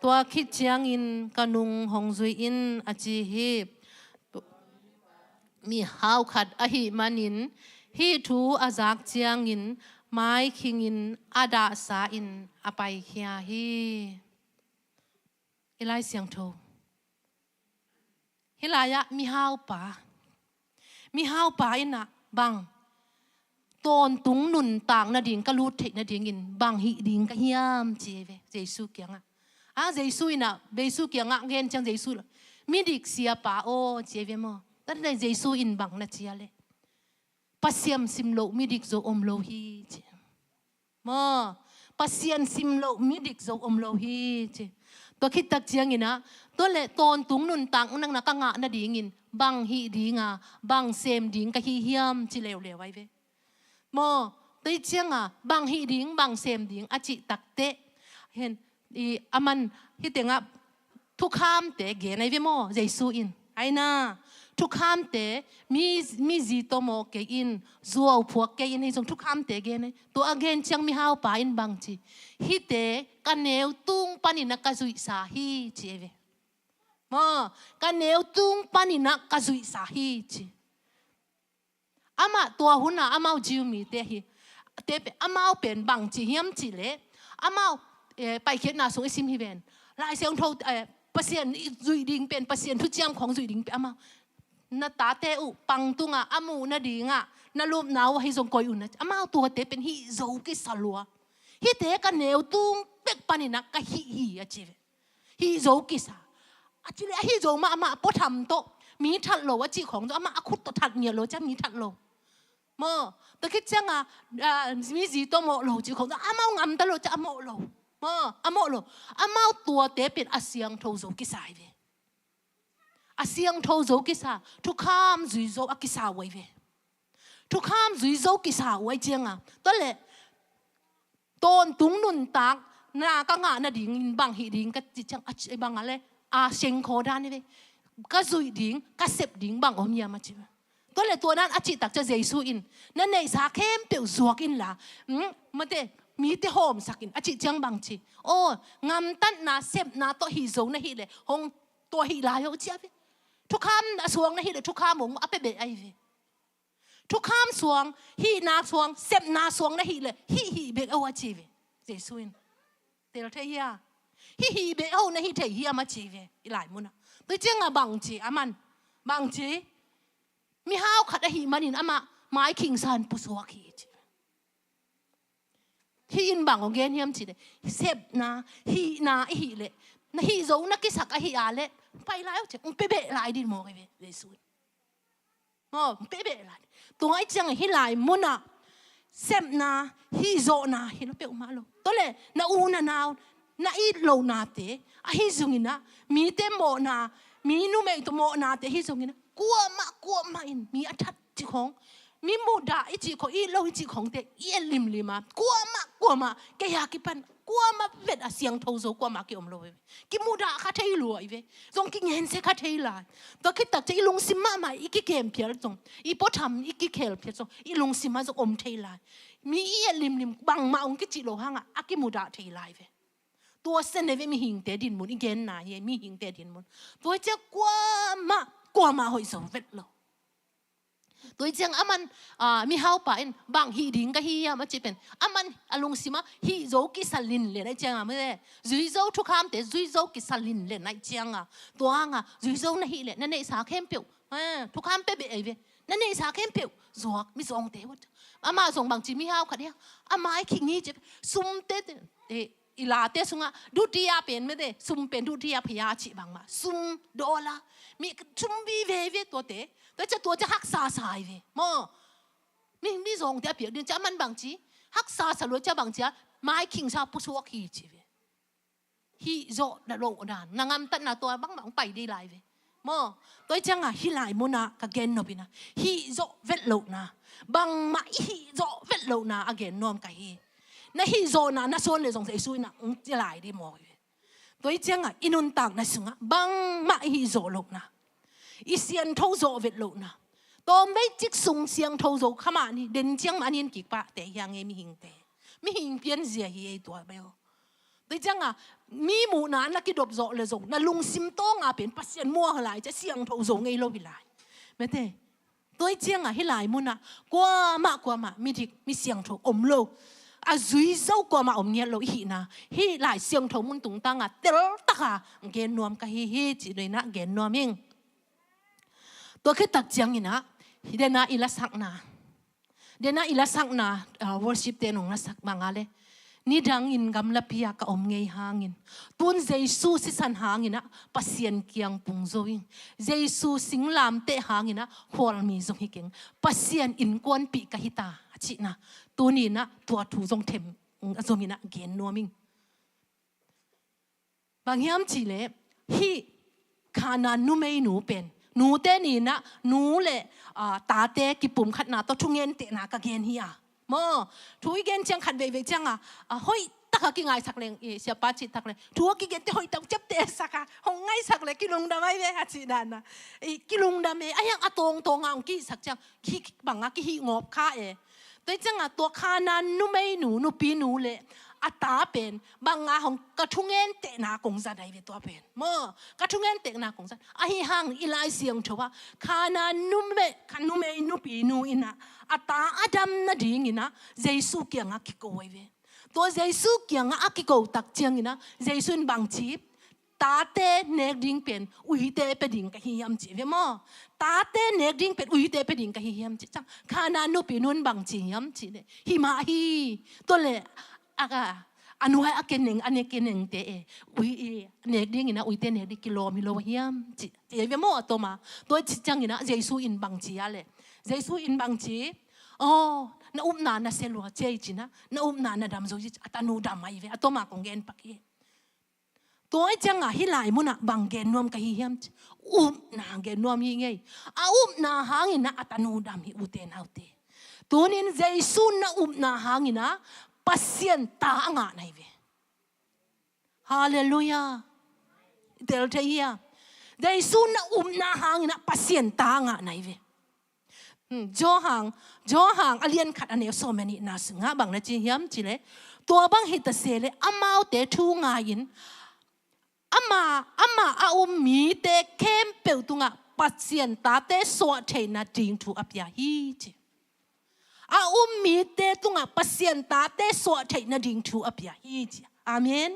Speaker 8: ตัวคิดเจียงอินกะนุงหงซุยอินอาจีฮีมีฮาวขัดอหิมันินฮีทูอาจากเจียงอินไม้คิงอินอาดาสาอินอไปเฮียฮีเอไลเสียงโทเฮลายะมีฮาวป่ามีฮาวป่าอินะบังตอนตุงนุนต่างนาดิ่งกะลูดเทนาดิ่งอินบังหิดิ่งกะเฮียมเจเวเจสุเกียงอ่ะเจสุอินะเบสุเกียงเงินจังเจสุมีดิกเสียป่าโอเจเวมอตั้งแต่เจสุอินบังนาเจียเลยปัสเซียมซิมโลมีดิกโซอมโลฮีเจมอปัสเซียนซิมโลมีดิกโซอมโลฮีเจตัวคิดตักเจียงอินะตัวเละตอนตุงนุนต่างนั่งนักงะนาดิ่งอินบังหิดิ่งบังเซมดิ่งกะเฮียมจิเลวเลวไว้เวมอตัวเจียงบังหิดิ่งบังเซมดิ่งอาจิตักเตเห็นอามันฮิตเตงทุกคำเตเกนไอเวมอเจสุอินไอน่าทุกคำเตมีจีโตโมเกอินจัวพวกเกอินให้ส่งทุกคำเตเกนตัวอเกนจังมีฮาวป่าอินบังจีฮิตเตกันเนวตุงปานินักกะจุยสาฮีเจเวมอกันเนวตุงปานินักกะจุยสาฮีเจอามาตัวหุ่นอามาจิวมีเตฮีเตเปอามาเป็นบังจีเฮียมจีเลอามาไปเขียนนาส่งไอซิมฮิเวนลายเสียงโทปัสเซียนจุยดิ่งเป็นปัสเซียนทุกเจียมของจุยดิ่งเป็นอามานาตาเตอุปังตุงอามูนาดิ่งนาลูมนาวให้ส่งกอยอุ่นอามาตัวเตเป็นฮิโซกิสลัวฮิเตกันเนวตุงเป็กปานินักกะฮิอาจิเวฮิโซกิสาอาจิเลฮิโซมาอามาปทำโตมีทัดโลว่าจีของอามาอาคุตทัดเนี่ยโลจะมีทัดโลมอตะคิดจังมีจีโตโมโลจีของอามาองำตะโลจะอาโมโลมออาโมโลอามาตัวเตเป็นอาเซียงโทโซกิสาเวอาเซียงโทโซกิสาทุกคำจุยโซอากิสาไว้เวทุกคำจุยโซกิสาไว้เจียงตัวเละตอนตุงนุนตักนากงะนาดิ่งบังหิดิ่งก็จิจังไอบังอะไรเชงโคดานนี่เว้ก็จุยดิ่งก็เสพดิ่งบังอมยามาจิตัวเลยตัวนั้นอาจิตักจะเจสุอินนั่นในสาเข้มเปียวสวกินละมันเตมีเตหอมสักินอาจิจังบังจิโอ้งามตันนาเสพนาตัวหิโซนาหิเลยหงตัวหิลายเอาเจ้าเว้ทุกคำสวงนาหิเลยทุกคำมงอัปเบะไอเว้ทุกคำสวงฮีนาสวงเสพนาสวงนาหิเลยฮีเบะเอาว่าจิเว้เจสุอินเตลเทียฮีเบเอานะฮีเทียมาจีเวอีหลายมุนะตัวเจ้าบังจีอามันบังจีมีฮาวขัดฮีมันอินอามาไม้คิงซันปุสวากีจีฮีอินบังของเกนเฮียมจีเลยเซบนาฮีนาฮีเละนะฮีโซนักกิสักฮีอาเละไปแล้วจีมันเป๊ะๆหลายดินมองเวเวสุนเป๊ะๆหลายตัวไอ้เจ้าฮีหลายมุนะเซบนาฮีโซนาฮีเราเปอุมาโลตัวเลยนาอูนานาวนาอีโลนาเตอะฮิซุงินะมีเตโมนามีนูเมตโมนาเตฮิซุงินะกัวมาอินมีอัฐจิของมีมูดาอิจิของอีโลอิจิของเตอีเอลิมลิมากัวมาเกยากิปันกัวมาเวดอาเซียงโทโซกัวมาเกอมโลเวกิมูดาคาเทยลัวอีเวจงกิเงินเซคาเทยลาตัวคิดตักจะอีลุงซิมามาอีกิเกมเพียรจงอีปอทำอีกิเคลเพียรจงอีลุงซิมาจงอมเทยลามีอีเอลิมบังมาองกิจิโลหังอากิมูดาเทยลาเวตัวเส้นในมีหิงเตดินมุนอีเกนนาเยมีหิงเตดินมุนตัวเจ้ากว่ามาหอยสเวทโลตัวเจ้าอามันมีฮาวป่าอินบางฮีดิ่งก็ฮียามาจีเป็นอามันอารมณ์สิมาฮีโจกิสลินเลยนะเจ้าไม่ได้จุยโจทุกคำแต่จุยโจกิสลินเลยนะเจ้าตัวจุยโจนะฮีเลยนั่นในสาเข้มเปียวทุกคำเป๊ะๆเว้น นั่นเองสาเข้มเปียวจวกมิส่งเตวอามาส่งบางจีมีห้าวขัดเนี่ยอามาไอ้ขิงนี้จะซุ่มเตอีลาเตสุงะดูที่ยาเป็นไม่ได้ซุ่มเป็นดูที่ยาพยาชิบังมาซุ่มโดละมีซุ่มบีเวตัวเตแต่จะตัวจะหักษาสายเวมอมีส่งเตเปียวเดินจะมันบางจีหักษาสลวยจะบางจีไม้ขิงชาผู้ชัวขี้จีเวฮีโจดโลดานนางงตัดนาตัวบังบังไปได้หลายเวมอตัวจังอ่ะฮิลายมุนะกะเกนนบินะฮีโจเวทโลนะบังมาฮีโจเวทโลนะอเกนนอมกะฮีนะฮีโจนะนะส่วนเลยสงสัยซุยนะจะหลายได้มอเวตัวจังอ่ะอินุนตักนะสุงะบังมาฮีโจโลนะอีเสียนทโจเวทโลนะตัวไม่จิกสุงเสียงทโจขมานี่เดินจังมันยันกิกปะแต่ยังไม่หิงเตไม่หิงเปลี่ยนเสียฮีตัวเบลตัวจังอ่ะมีหมู่นั้นนักกิดบโจเลยส่งนั่นลุงซิมโต้งอ่ะเป็นปัสยันมัวหลายจะเสียงทโจไงโลวิลายไม่เตตัวจังอ่ะให้หลายมุนอ่ะกว่ามามีทิกมีเสียงทอมโลอาจุยเจ้ากว่ามาอมเงี้ยโลหินะให้หลายเสียงทมุนตุงตังอ่ะเตลตะค่ะเกนนวมกะฮิจีเลยนะเกนนวมเองตัวคือตักจังนี่นะเดน่าอิลสักนะเดน่าอิลสักนะworship เตนงนะสักบางอะไรนี่ดังอินกำลับพิยากอมเงยหางอินตุนเจสูสิสันหางอินะปัสยันเกียงปุงโจอิงเจสูสิงลามเตหางอินะขวลมีจงฮิเกงปัสยันอินกวนปีกะฮิตาจินะตัวนี้นะตัวถูจงเทมจงอินะเกนนัวมิงบางยามจีเลฮีขานานุไม่หนูเป็นหนูเตนี่นะหนูเลตาเตกิปุ่มขัดนาตัวทุ่งเงินเตนากะเกนฮีอะมอทุยเกนจังขัดเวจังอ่ะเฮ้ยตะกะกิงไงสักเลงเสียป้าจิตตักเลงทัวกิเกนเตเฮ้ยต้องจับเตะสักอ่ะหงไงสักเลงกิลุงดำไม่เวหัดสิดานะกิลุงดำไม่ไอ้ยังอะตรงอ่ะกิสักจังกิบังอ่ะกิงอบข้าตัวจังอ่ะตัวขานันนุ่ไม่หนูปีหนูเลยอัตาเป็นบางงาของกระทุงเงินเตะนากงจัดได้เป็นตัวเป็นมอกระทุงเงินเตะนากงจัดไอ้ห่างอีไลเสียงชัวขานันนุ่ไม่หนูปีหนูอินะอัตาอดัมนาดิ่งอินะเจสุเกียงอากิโกไว้เวตัวเจสุเกียงอากิโกตักเจียงอินะเจสุนบางจีบตาเตเนกดิ่งเป็นอุยเตเป็นดิ่งกับฮิยามจีเวมอตาเตเนกดิ่งเป็นอุยเตเป็นดิ่งกับฮิยามจีจังขานันนุ่ปีนุนบางจียามจีเลยฮิมาฮีตัวเลยอันว่าเกนหนึ่งอันนี้เกนหนึ่งเตะอุ้ยเนกดิ้งนะอุ้ยเตะเนกดิ้งกิโลมิโลเฮียมจีเดี๋ยวมั่วตัวมาตัวจังนะเจสุอินบังจีอะไรเจสุอินบังจีอ๋อน้านานะเซลัวเจจีนะน้านาดำโจจิอัตนูดำไม่เวอัตมาคงเกนปักเอตัวจังฮิลายมุนะบังเกนนวมกับเฮียมนาเกนนวมยังไงนาหางนะอัตนูดำฮิอุเตนเอาเตตัวนี้เจสุนะนาหางนะpasien ta anga nai ve hallelujah del thaya dai sun na hang na pasien ta anga nai ve jo hang alien khat ane so many na singa bang na chi hiam chi le to bang hit ta se le amau te thu nga yin ama a mi te kem pe tunga pasien ta te so the na ding thu apya hi chi a mi te tunga pasien ta te so thai na ding thu apya hi chi amen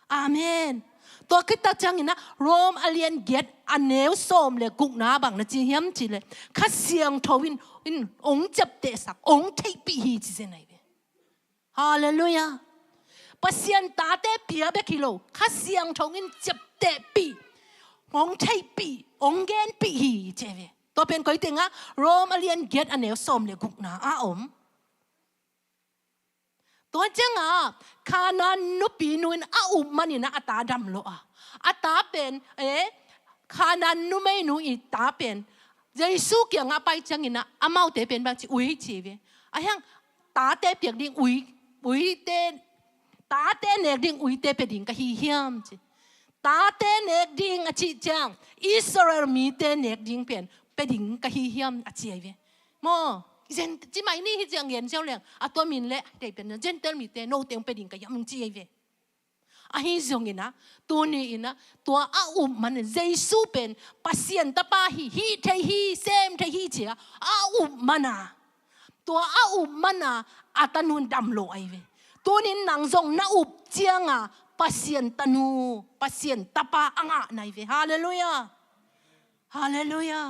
Speaker 8: amen to kita changina rom alien get aneu som le guk na bang na chi hiam chi le kha siang thowin in ong chap te sak ong thei pi hi chi se nai be hallelujah pasien ta te pia be kilo kha siang thowin chap te pi ong thei pi ong gen pi hi che veตัวเป็นก้อยเต็งอะโรมาเลียนเกตอันเนวสมเลยกุกนาอมตัวจังอะขานันนุปีนุนมันนี่นะอัตาดำโลอะอัตาเป็นขานันนุไม่นุอีตาเป็นเจสุเกียงอะไปจังอินะอามาเตเป็นบางทีอุ้ยชีวิอะยังตาเตเปียกดิ่งอุ้ยเตตาเตเนกดิ่งอุ้ยเตเป็นดิ่งกะฮิเฮียมจีตาเตเนกดิ่งอะชิจังอิสราเอลมีเตเนกดิ่งเป็นไปดิ่งกะฮิเฮียมอาเจียเวมอเจนจิไม่นี่ที่จังเงินเจ้าเลี้ยงอัตัวมินเละเด็กเป็นเจนเตอร์มีเตโนเตียงไปดิ่งกะยำเจียเวอาฮิจงอินะตัวนี้อินะตัวมันเจสุเป็นปัสยันตะปาฮิเทฮิเซมเทฮิเจียมันนะตัวมันนะอัตนุนดำโลไอเวตัวนี้นางจงน่าเจียงปัสยันตนูปัสยันตะปาอ่างะไนเวฮาเลลูยาฮาเลลูยา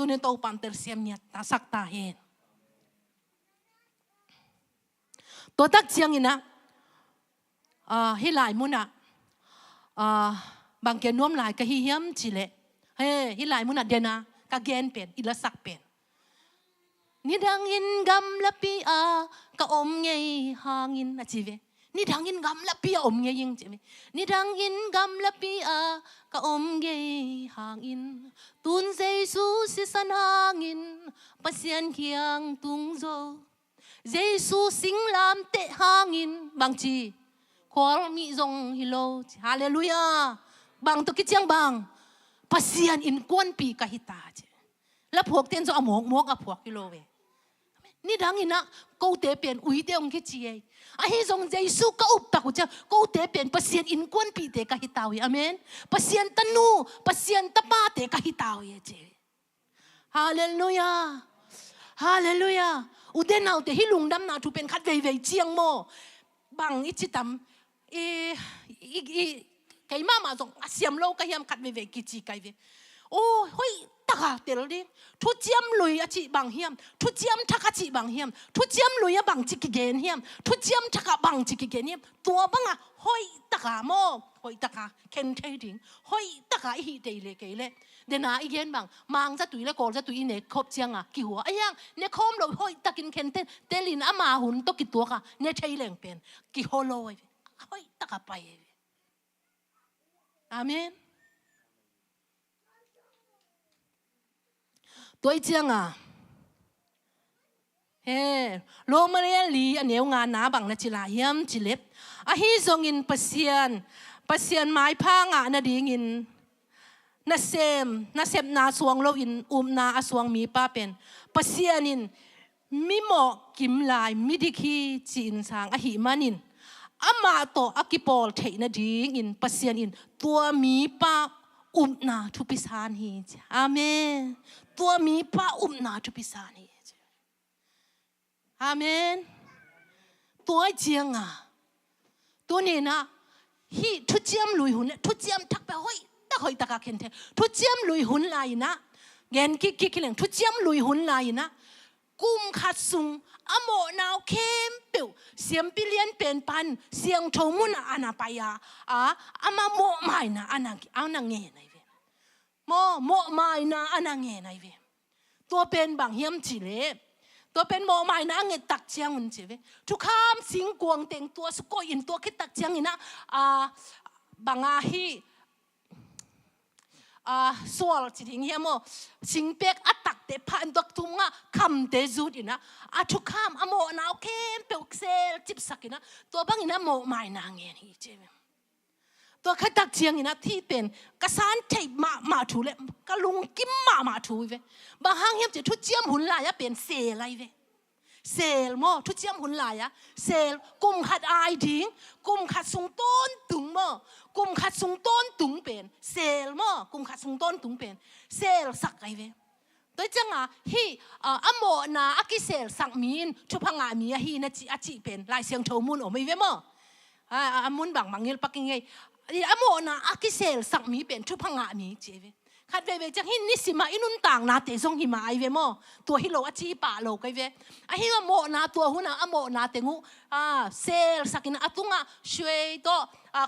Speaker 8: ตัวนี้โตปันเตอร์เซียมเนี่ยตาสักตาเห็นตัวตักเชียงนี่นะให้หลายมุนบางแกน้อมหลายก็เฮียมจิเลเฮ้ให้หลายมุนเดนะก็แกนเป็นอิละสักเป็นนี่ดังอินกำละปีก็อมเงยหางอินนะจีเวนี่ดังอินกำละปีอมเงยยิงจีเวนี่ดังอินกำละปีก็อมเงยหางอินตุนเจสูสิสันหางอินปัสยันเคียงตุงโจเจสูสิงลามเตะหางอินบางจีขอมีจงฮิโลฮาเลลูยาบางตุกิเจียงบางปัสยันอินกวนปีกะฮิตาเจแล้วพวกเต้นจะเอาหมวกกับพวกฮิโลเวนี่ดังอินะกูเตะเป็นอุ้ยเตะองค์กิจเย่ไอ้ทรงเจสุก็อุปตักกูจะกูเตะเป็นปัสยันอินกวนปีเตะกะฮิตาวิอาเมนปัสยันตันูปัสยันตะปาเตะกะฮิตาวิเจฮาเลลูยาฮาเลลูยาอุเดนเอาเตะฮิลุงดำนาทุเป็นคัดเวเจียงโมบางอิจิตามไก่มาส่งเสียมโลก็ยังคัดเวกิจิไก่เวโอ้เฮ้ยตาเตลดิทุเจียมลุยอจิบางเฮียมทุเจียมทักอจิบางเฮียมทุเจียมลุยบางจิกเกนเฮียมทุเจียมทักบางจิกเกนเฮียมตัวบังเฮ้ยตาโมเฮ้ยตาเคนเทดิงเฮ้ยตาอีเดเลเกเลเดน่าอีเกนบางมังจะตุยและโกจะตุยเนี่ยครบเจียงกี่หัวไอ้ยังเนี่ยคอมเราเฮ้ยตากินเคนเตลินอามาหุ่นตกี่ตัวค่ะเนี่ยใช้แรงเป็นกี่โฮโลเฮ้ยตาไปอาเมนตัวเจียงเฮ้โลมาเรียลีอันเนี้ยงานน้าบังนะจิลาเฮียมจิเล็บฮิซงอินปัสเซียนไม้พางนาดีงินนาเซมนาสวงโลอินนาอสวงมีป้าเป็นปัสเซียนินมิโมกิมลายมิดิคีจีนสางหิมานินอามาโตอากิปอลเทนาดีงินปัสเซียนินตัวมีป้านาทุพิสานฮีอาเมนตัวมีป้านาทุพิสานฮีอาเมนตัวเจียงตัวนี้นะฮีทุเจียมลุยหุ่นทุเจียมทักไปห้อยตะหอยตะกาเข็นเททุเจียมลุยหุ่นลายนะเงินกิ๊กเหลงทุเจียมลุยหุ่นลายนะกุมขัดซุงอโมนาวเข้มเปียวเสียงปิเลียนเป็นปันเสียงโทมุนอานาปายาอามาโมไม่นะอานาเงยไหนเวโมไม่นะอานาเงยไหนเวตัวเป็นบางเฮียมจิเลตัวเป็นโมไม่นะเงยตักเชียงมันจิเวทุกคำสิงกวงเต็งตัวสกอยินตัวคิดตักเชียงนี่นะบางอาฮีสวลจิทิงเฮียโมสิงเป็กอัตักเตพันตัวทุ่งคำเตจูดินะทุกคำโมนาวเข้มเปลกเซลจิบสักนะตัวบางนะโมไม่นางเงี้ยนี่เจ้าตัวขัดตักเชียงนะที่เป็นกระสานเทมาถูเลยกระลุงกิมมาถูเวบางห้างเฮียมจะทุเจียมหุ่นลายเป็นเซลไรเวเซลโมทุเจียมหุ่นลายเซลกุมขัดไอดิ้งกุมขัดสุงต้นตุงโมกุมขัดสุงต้นตุงเป็นเซลโมกุมขัดสุงต้นตุงเป็นเซลสักไรเวตัวจังฮีโมนาอักิเซลสักมีนชุพังมีฮีนะจิเป็นลายเสียงโทมุนโอไม่เวโมมุนบางเงี้ยปักยังไงโมนาอักิเซลสักมีเป็นชุพังมีเจเวขัดเวจังหินนิสิมาอินุนต่างนาเตซงหิมาไอเวโมตัวฮิโลอจีป่าโลกไอเวไอฮิโมนาตัวหุนาโมนาเตงูเซลสักินตุงช่วยตัว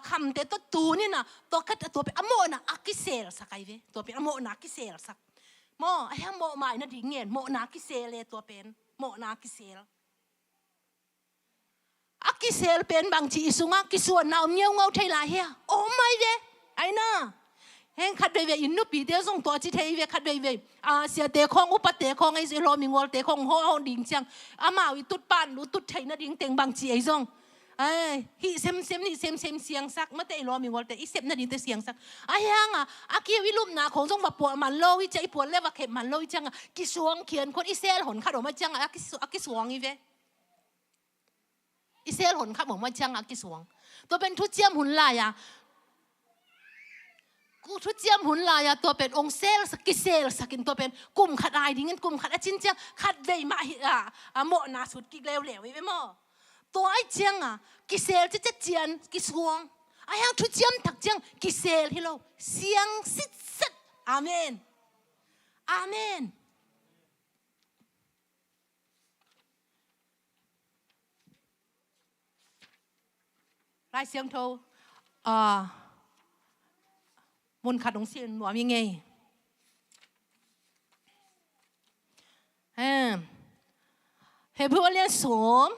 Speaker 8: คำเตตัวตูนี่นะตัวขัดตัวเป็นโมนาอักิเซลสักไอเวตัวเป็นโมนาอักิเซลสักโมไอฮะโมไม่นะดิ่งเงินโมนาอักิเซลเลยตัวเป็นโมนาอักิเซลอักิเซลเป็นบางทีสุงกิส่วนนาวเงี้ยวเงาไทยลายเฮียโอ้ไม่เวไอน่าเฮงขัดเวอินนุปีเดียวส่งตัวจิตเฮเวขัดเวเสียเตะคองอุปเตะคองไอโรมิงวอลเตะคองห้องดิ่งจังมาวิตุดปานอุตุดไทยนะดิ่งเต็งบางจีไอส่งฮิเซมนี่เซมเสียงสักมาเตะโรมิงวอลเตะอีเซมนะดิ่งเตะเสียงสักยังอากีวิลุมนาของส่งมาปวดมันโลวิจัยปวดเล็บว่าเข็มมันโลวิจังกิสวงเขียนคนอิเซลหนขัดออกมาจังอากิสวงอีเวอิเซลหนขัดออกมาจังอากิสวงตัวเป็นทุเจียมหุ่นลายกูทุเจียมหุ่นลายตัวเป็นองเซลสกิเซลสกินตัวเป็นกลุ่มขัดไอดิ้งกลุ่มขัดจินเจียงขัดเวมาโมนาสุดกิเลวเหลวไว้ไหมตัวไอเจียงกิเซลจะเจียนกิสวงไอยังทุเจียมถักเจียงกิเซลฮิโลเสียงสิทธิ์อาเมนอาเมน ลายเสียงโทมนขัดของเสียงหนวมยังไงเฮบรูเลียนสม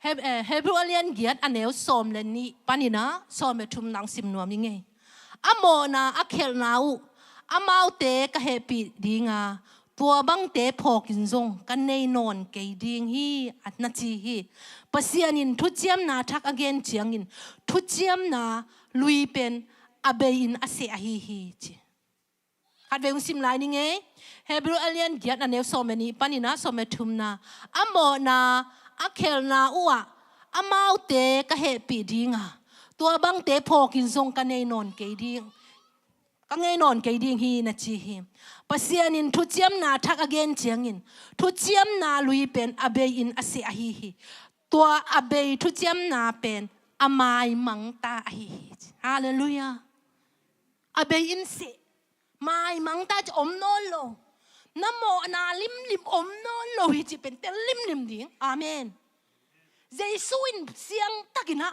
Speaker 8: เฮบรูเลียนเกียรติอันเนวสมเลนนี่ปานินะสมเมทุมนางสิมหนวมยังไงอะโมนาอะเคลนาวอะมาเตกะเฮปีดีงาตัวบังเตพอกินซงกันในนอนเกยดิงฮีอัดนาจีฮีปัสยานินทุเจียมนาทักอเกนเจียงอินทุเจียมนาลุยเป็นอาเบยินอาเซียฮีฮีจีขัดเวงซิมไลนี่ไงเฮบรูเอเลียนเกียรติอันเนวสมนี่ปานินะสมทุมนาอะโมนาอะเคลนาอัวอะมาเตกะเฮปีดีงาตัวบังเตพอกินซงกันในนอนเกยดิงก็ไงนอนเกยดิงฮีนะจีฮีปัสยานินทุเจียมนาทักอเกนเจียงอินทุเจียมนาลุยเป็นอาเบยินอาเซียฮีฮีตัวอาเบยทุเจียมนาเป็นอามายมังตาฮีฮีฮาเลลูยาอาเบยินเสมายมังตาจะอมนอนโลน้ำโมนาลิมลิมอมนอนโลฮีจะเป็นเตลิมลิมดิ่งอาเมนเยซูอินเสียงตะกินะ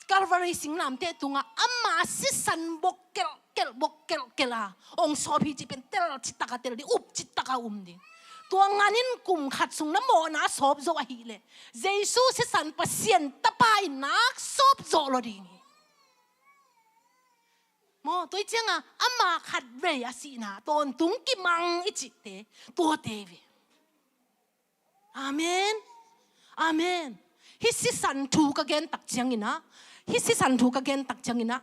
Speaker 8: กาลวารีสิงนามเตตุงะอามาสิสันบกเกลบกเกลาองสอบฮีจะเป็นเตลจิตตะเตลดิอุบจิตตะดิตัวงานินกุมขัดสุงน้ำโมนาสอบโซฮีเลเยซูสิสันปัสยันตะปายนักสอบโซโลดินีโมตัวเจ้าอามาขัดเรียสินะตอนตุงกิมังอิจิเตตัวเทวีอาเมนอาเมนฮิสิสันถูกเกณฑ์ตักจังอินะฮิสิสันถูกเกณฑ์ตักจังอินะ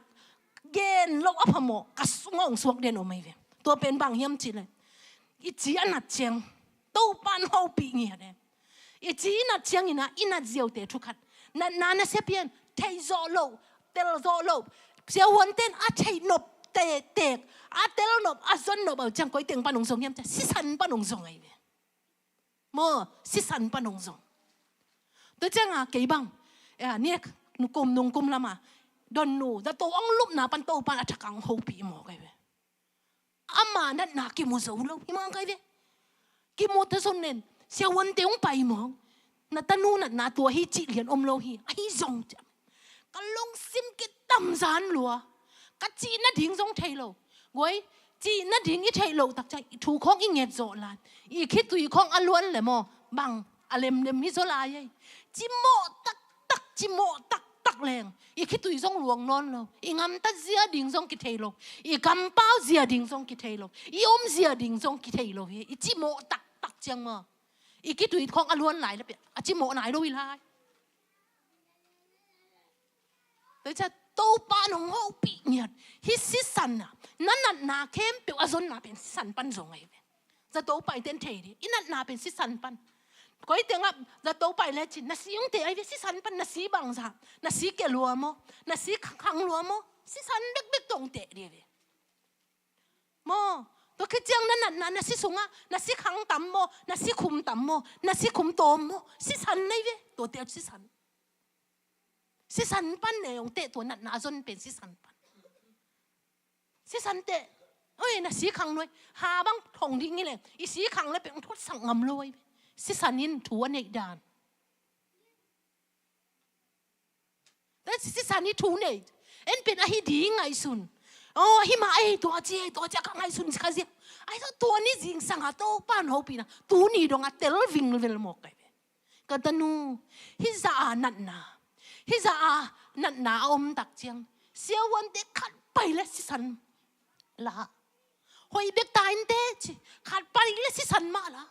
Speaker 8: เกณฑ์โลกอภโมกัสงงสวกเดนโอไม่เวตัวเป็นบางเฮียมจิเลยอิจิอันนัดจังตู้ปันหูปีเงียเดอิจินัดจังอินะอินัดเจียวเตทุกขัดนาเซเปียนเทโซโลเตลโซโลเสียวันเต้นอาเทนบเตกอาเตลนบอาซอนนบเอาจังก้อยเต็งปันงสงเฮียมจะสิสันปันงสงไอเวโมสิสันปันงสงตัวเจ้าเกี่ยบังเนี่ยนุกุมละมาดอนนูแต่ตัวองลุบนาปันโตปันอัฐกังหูปีหมอไงเวอามานั่นนากิมูสูโลพี่มังไงเวกิมูทะสนเนนเสียวันเตียงไปมองนาตานูนาตัวฮีจิเลียนอมโลฮีไอซงจังกันลงซิมกิตำซานลัวกัจีน่าดิ่งซงเทโลไว้จีน่าดิ่งอีเทโลตักใจถูกของอีเงียบโจลานอีคิดตุยของอล้วนเลยมอบังอเลมมิโซลายจิโมตักจิโมตักแรงอีคิดตุยซงหลวงนอนโลอีงามตัดเสียดิ่งซงกิเทโลอีกำเป้าเสียดิ่งซงกิเทโลอีอมเสียดิ่งซงกิเทโลอีจิโมตักจังมออีคิดตุยของอล้วนไหลแล้วเปียจิโมไหนโลวิลายแต่จะโตปานของเขาปีเนี่ยฮิสิสันน่ะนั่นน่ะนาเข้มเปียวอซอนน่ะเป็นสันปันส่งไงเว้จะโตไปเต้นเทดิอินั่นน่ะเป็นสิสันปันก็อีเตียงอ่ะจะโตไปแล้วจิน่ะสิยงเตะไอ้เว้สิสันปันน่ะสิบังซะน่ะสิเกลัวโมน่ะสิขังลัวโมสิสันเบ็กตรงเตะดิเว้โมตัวคือจังนั่นน่ะสิสงอ่ะน่ะสิขังต่ำโมน่ะสิคุมต่ำโมน่ะสิคุมโตโมสิสันไงเว้ตัวเตะสิสันสิสันปันเนี่ยองเตะตัวนั้นน่าจนเป็นสิสันปันสิสันเตะเอ้ยน่ะสีขังเลยหาบังทงทิ้งนี่เลยอีสีขังเลยเป็นทุดสั่งงำเลยสิสันนินถัวในด่านแต่สิสันนี่ถูเนี่ยเอ็นเป็นอะไรดีไงสุนโอ้หิมาไอตัวเจ้าก็ไงสุนสิกันสิไอตัวนี้จริงสังหาโตปานหูปีนะตัวนี้ดงอัตเตลวิ่งเวลหมกไงก็ตนูฮิซานันนาฮิซานันนาอมตักเจียงเสียวันเด็กขัดไปแล้วสิสันละหอยเบ็กตายเด็กขัดไปแล้วสิสันมาละ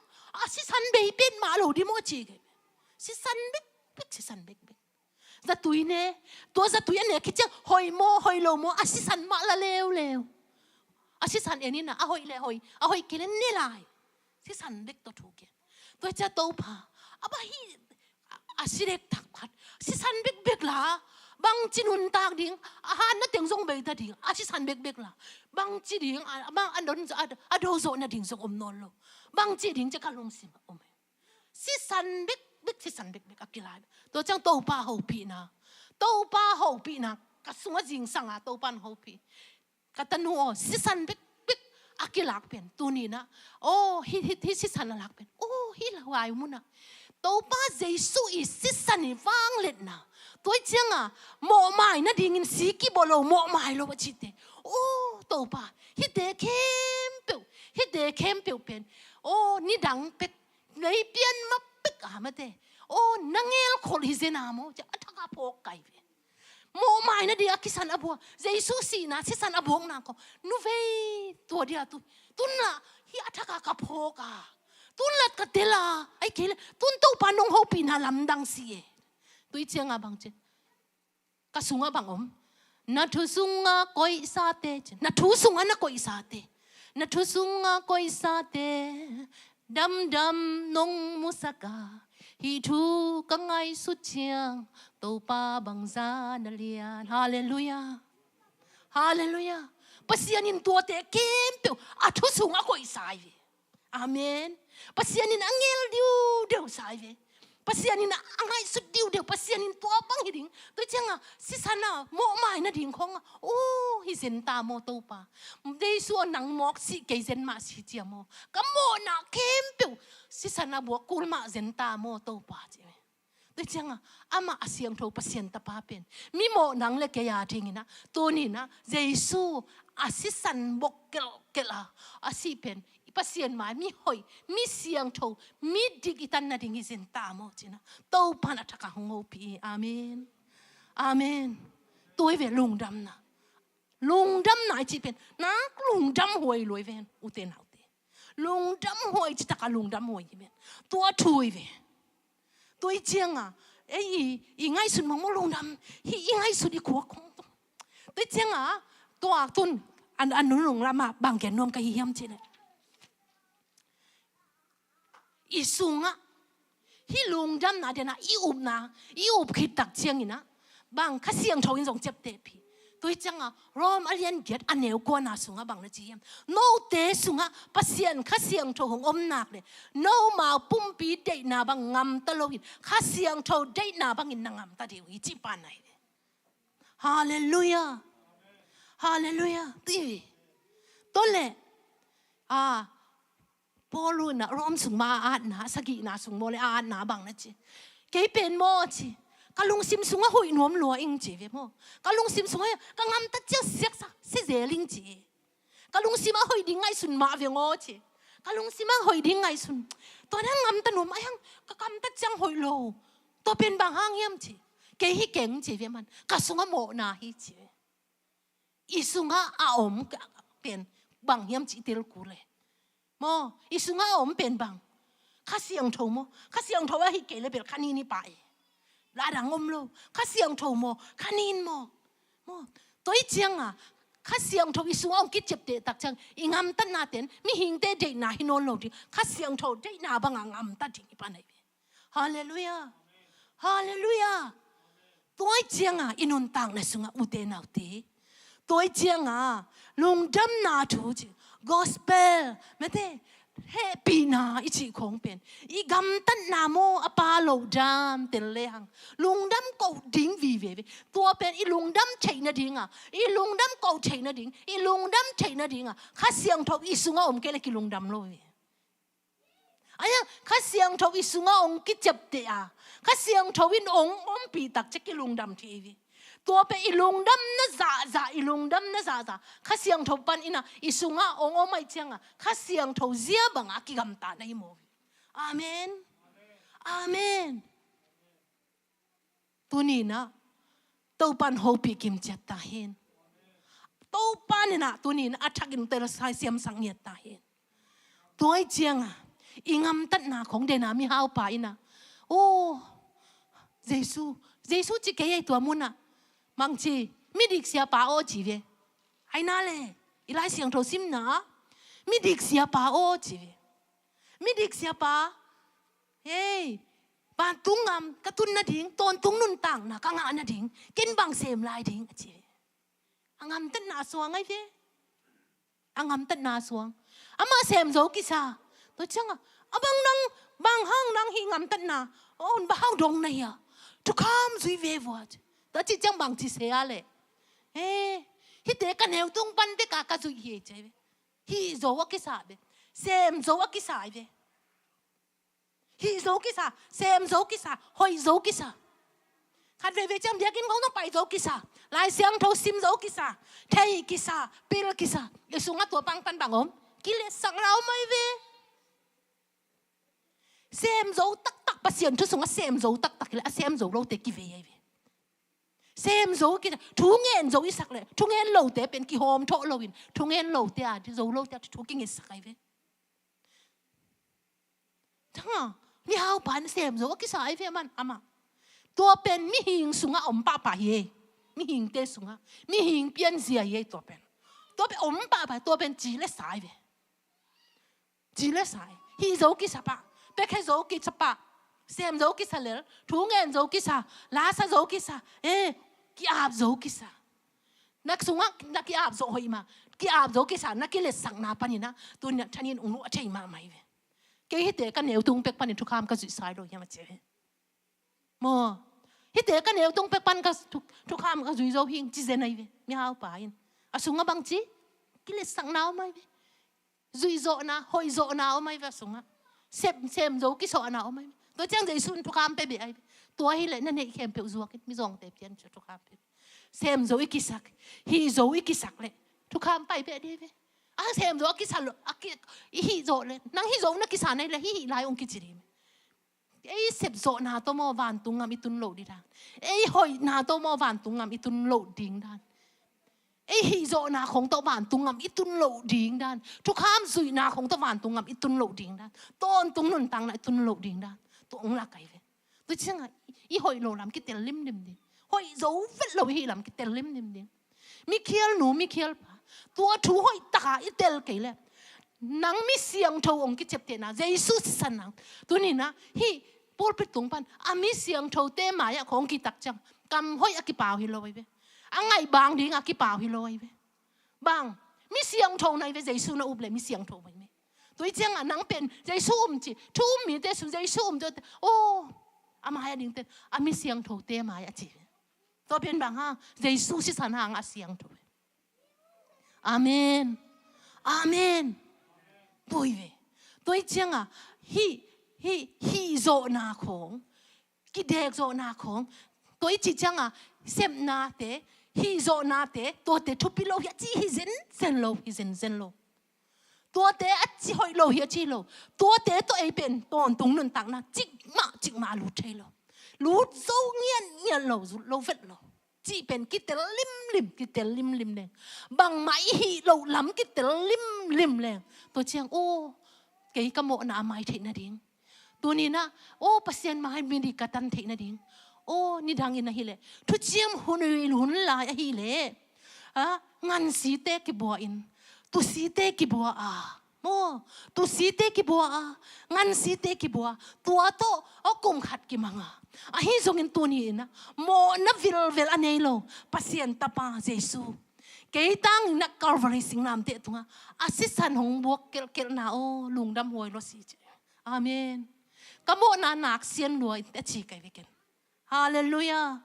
Speaker 8: สิสันเบย์เป็นมาโหลดิโมจีกันสิสันเบ็กสิสันเบ็กจะตุยเนี่ยตัวจะตุยเนี่ยคิดจะหอยโมหอยโลโมสิสันมาละเลวสิสันเอ็นี่นะหอยเลยหอยกินนี่ลายสิสันเบ็กตัวถูกแกตัวจะโตผาบะฮีสิเด็กตักพัดสิสันเบ็กละบางจีนุนตากดิ่งอาหารนั่นเตียงทรงเบย์ตาดิ่งสิสันเบ็กละบางจีดิ่งบางอันนั้นจะโดโซนั่นดิ่งทรงอมนอนโลบางจีดิ่งจะการลงสิมาอมสิสันเบ็กสิสันเบ็กกิลายตัวจังโตป้าหูปีนะโตป้าหูปีนะกัสงวจิงสังอาโตป้าหูปีกัตนูสิสันเบ็กกิลากเป็นตัวนี้นะโอ้ฮิสิสันลักเป็นโอ้ฮิละวายมุนะ tàu ba Giêsu ít xích sanh vang lên na tôi chăng à mộ mài na đi nghìn xí kí bộ lô mộ mài lô bát chít ô tàu ba hít để kem biểu bên ô ni đắng bết lấy biên mà bết à mà thế ô nang nghe khổ hi thế nào mo chả thắc áp bộ cái về mộ mài na đi akisan abo Giêsu xí na xích sanh abo na ko nu về tua dia tu na hi thắc áp bộ cả tuân lật cả thế là ai kể là tuân tàu ba nông hậu pin hà làm đăng xì tôi chăng à bằng chứ cả sung à bằng ôm na thu sung à coi sa tê na thu sung à na coi sa tê na thu sung à coi sa tê đam đam nông musaka hi thu các ngày xuất chiang tàu ba bằng da na lian hallelujah hallelujah pasianin tua tê kem tiêu à thu sung à coi sa vậy amen pasianin angel diu sai ve pasianin angai su diu pasianin tua pang hiding tôi changa si sana mo mai na ding khong ô hi zen ta mo to pa dei su nang mok si ke zen ma si chia mo ka mo na kem piu si sana bo kul ma zen ta mo to pa che tôi changa ama asiang tho pasien ta pa pen mi mo nang le ke ya thing na to ni na Jesu asisan bok kela asipen pasien mai mi hoi mi siang tho mi digitan na ding izin ta mo china to pa na thaka ngo pi amen amen tôi về lùng đâm na chỉ pen na lùng đâm hoi loi ven u te nau te lùng đâm hoi chỉ taka lùng đâm hoi ven tua thui về tôi chiang à ấy ngay sun mong lùng đâm hi ngay sun đi cuộc không tôi chiang à tua tun an lùng la ma bang ke nom ka hi hiam chine isunga hi lung dam na dena i up khit tak chiang ina bang kha siang thawin jong chep te phi tôi changa rom alian get aneu ko na sunga bang na chiam no te sunga pasien kha siang tho hong om nak le no ma pum pi de na bang ngam ta loin kha siang tho de na bang in ngam ta de wi chi pa nai hallelujah hallelujah ti tole Polu na rom sung ma at na sagi na sung mo le at na bang na chi kay pen mo chi kalung sim sung a hui nuam lo ing chi ve mo kalung sim sung ka ngam ta chia sek sa si zeling chi kalung sim a hui ding ngai sun ma ve ngo chi kalung sim a hui ding ngai sun to na ngam ta nuam ayang ka kam ta chang hui lo to pen bang hang yam chi kay hi keng chi ve man ka sung a mo na hi chi i sung a om ka pen bang yam chi tel ku le mo isunga om pen bang kha siang tho mo kha siang tho hi ke le bel khani ni pai la dang om lo kha siang tho mo khanin mo toi chiang à kha siang tho isunga om ki chep te tak chang ingam tan na ten mi hing te de na hi non lo di kha siang tho de na bang ngam ta ding pa nai hallelujah hallelujah toi chiang à inun tang na sunga u te nau te toi chiang à lung dam na thu chi gospel mate happy na ichi khong pen I gam tan na mo apa lo dam tel le hang lung dam ko ding vi ve tua pen I lung dam chei na ding I lung dam ko chei na ding I lung dam chei na ding kha siang tho I sunga om ke le ki lung dam lo ve aya kha siang tho I sunga om ki chep te kha siang tho win om pi tak che ki lung dam thi ve tua pe ilung dam na za ilung dam na za kha siang tho pan ina isunga ong mai changa kha siang tho zia banga ki gam ta nai mo amen amen tunina to pan ho pi kim chat ta hen to pan na tunina athakin tel sai siam sang yet ta hen toi changa ingam tat na khong de na mi hau pa ina ô Giêsu chi ke ai tua muna mang chi mi dik sia pa o chi ve ai na le I lai siang tho sim na mi dik sia pa o chi ve mi dik sia pa hey ban tung ngam ka tun na ding ton tung nun tang na ka nga na ding kin bang sem lai ding chi ve angam tan na suang ai ve angam tan na suang ama sem zo ki sa to chang abang nang bang hang nang hi ngam tan na on ba hang dong na ya to come zui ve what đó chỉ chẳng bằng chỉ xe lệ, hi thế cái nẻo tung ban thế cả cái gì hết chứ, hi giấu cái sao vậy, xem giấu cái sao vậy, hi zo kisa sem zo kisa hoi zo kisa khát về trong dia kin không nó phải zo kisa lai siang thâu sim zo kisa thei kisa pil kisa isunga tua pang pan bang om kile sang rau mai về xem dấu tắc tắc bác sĩ chúng ta xem dấu tắc tắc là xem dấu lâu tế kỳ về xem dấu kia chú nghe dấu ít sắc lệ chú nghe lâu tế bên kỳ hôm thọ lâu in chú nghe lâu tế à dấu lâu tế chú kinh nghe sắc cái về thằng à mi hao bán xem dấu cái sai về man ama tua bên mi hình sung á ông bà ye mi hình tế sung á mi hình biến gì ye tua bên ông bà tua bên chỉ là sai về chỉ là sai hi dấu cái sao ba bé cái dấu cái sao ba xem dấu cái sao lẽ chú nghe dấu cái sao lá sao dấu cái sao cái áp dấu cái sao nãy sung á nãy cái áp dấu hơi mà cái áp dấu cái sao nãy cái lệ sang na pani na tôi nhận thanh niên ung nụ chơi mà mày về cái hết cái nếu tung bek pani thuk ham cái gì sai rồi nhưng mà chế mò hết cái nếu tung bek pan cái thuk ham cái gì dấu hình chỉ này về mi hao pain à sung á băng chí cái lệ sang nào mày về duy dỗ na hồi dỗ nào mày về sung á xem dấu cái sọ nào mày tôi chẳng dây xuân thuk ham pe bị ai tôi hi lại nên hệ kèm biểu ruột cái mi dòng tép tiền cho thuk ham xem dấu cái sắc hi dấu cái sắc lại thuk hamไปpe đi về xem dấu cái sắc cái hi dỗ lại năng hi dỗ nó cái sắc này là hi lại ông cái gì ấy xem dỗ na tôi mua vàng tung ngắm itun lộ đi ra ấy hồi na tôi mua vàng tung ngắm itun lộ điên đan ấy hi dỗ na không tôi vàng tung ngắm itun lộ điên đan thuk ham duy na không tôi vàng tung ngắm itun lộ điên đan tôn tung nôn tăng lại itun lộ điên đan tôi ông là cái vậy tôi chẳng là ý hồi lộ làm cái tiền lim lim đi hồi dấu vết lộ hi làm cái tiền lim lim đi mi kia tua chú hồi ta ít tiền cái lẽ nắng mi xiang thâu ông cái chép tiền à Jesus san nắng tôi nhìn na hi bol bít tung pan mi xiang thâu té mà ya không kỳ tắc chăng cầm hồi cái bảo hi lôi về ngày bang đi cái bảo hi lôi về bang mi xiang thâu này về Jesus nó úp lại mi xiang thâu vậy tôi chẳng là nắng bên Jesus chỉ chú mi té xuống Jesus tôi ô mà hay đình tên mi xiang thâu té mà ya chỉ tôi bên bang ha Jesus sẽ san hàng xiang thâu Amen Amen tôi về tôi chẳng à hi dỗ na khong cái đẹp dỗ na khong tôi chỉ chẳng à xem na thế hi dỗ na thế tôi thế chụp lâu ya chỉ hi zen lâu tôi thế chỉ hồi lâu ya chỉ lâu tôi thế tôi ấy bên tôi tung nương tặng na chích mà lút chơi lút dâu nghiền lâu vết lâu chỉ bên cái tên lim này bằng máy hi lâu lắm cái tên lim này tôi chẳng ô cái mộ na mai thế na điên tôi nhìn na ô pasien mai mình đi catan thế na điên ô ni đang in na hi lệ tu chiam hun la hi lệ ngan si te ki bua in tu si te ki bua mo tu si te ki bua ngan si te ki bua tua to o kum khat ki manga hi zong in tu ni na mo na vil anei lo pasien tapa Jesus cái tang na Calvary sing nam te tunga assistant hong buộc kel na o lung dam hoi lo si amen kamo na nak sian loi te chi kai veken hallelujah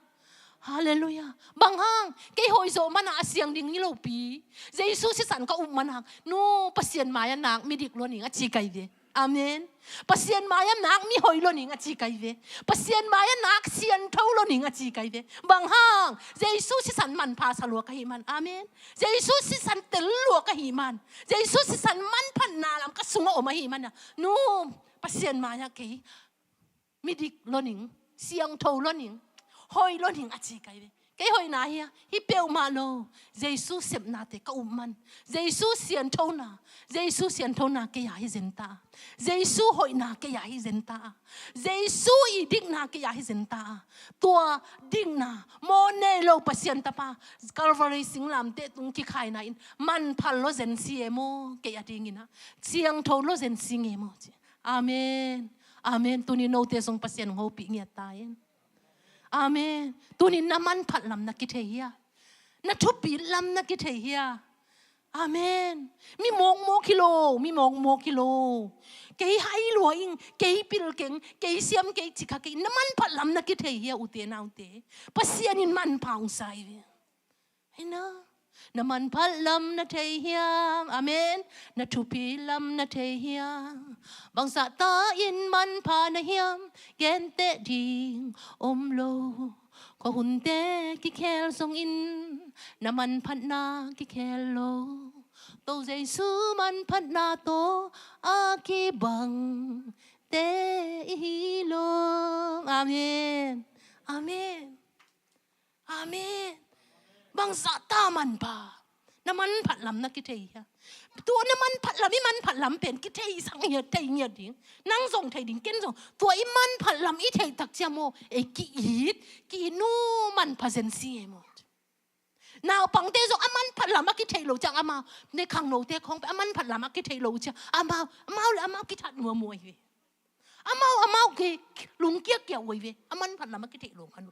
Speaker 8: hallelujah bang hang cái hoi zo mana asiang ding ni lo pi Jesus si san ka man hang no pasien maya nak mi dik lo ni nga chi kai ve amen pasien maya nak mi hoi lo ni nga chi kai ve pasien maya nak sian thau lo ni nga chi kai ve bang hang Jesus si san man pa sa lo ka hi man amen Jesus si san tel lo ka hi man Jesus si san man phan na lam ka sunga o ma hi man no pasien maya ke mi dik lo ning siang thau lo ning hoi lo ning a chi kai ve cái hồi na hi bèo mà lo Jesus xem na te ka man Jesus sian thâu na cái hi zenta Jesus hồi na cái hi zenta Jesus i dik na cái hi zenta tua dik na mo ne lo pasien ta pa Calvary sing lam te tung ki khai na in man phal lo zen si emo cái ding ina siang thâu lo zen sing emo amen amen tu ni no te song pasien ho pi ngia ta en amen tu ni naman phat lam na ki the hia na thu pi lam na ki the hia amen mi mong mo kilo cái hay loing cái pil keng cái siam cái chika cái naman phat lam na ki the hia u te na u te pasian in man paung sai ve ina น้ำมันพัดลำนาเทียมอาเมนนาทุพีลำนาเทียมบางสะตาอินมันพานาเฮียมเกนเตดิงอมโลขอหุ่นเตกิเคลทรงอินน้ำมันพัดนากิเคลโลโตเจซูมันพัดนาโตอากิบังเตฮิโลอาเมนอาเมนอาเมนบางสะตามันพาน้ำมันผัดลำนักกิเทียตัวน้ำมันผัดลำมันผัดลำเป็นกิเทียสังเหียดเทียดิ่งนั่งส่งเทียดิ่งเก้นส่งตัวมันผัดลำอีเทียตักเจโมกิอีดกินูมันพาเซนซีหมดนาวปังเตส่งมันผัดลำกิเทียโลจังอามาในขังโนเตของมันผัดลำกิเทียโลจังอามาเลยอามากิทัดมัวมวยเวอามากิลุงเกี้ยเกี่ยวเวมันผัดลำกิเทียโลกัน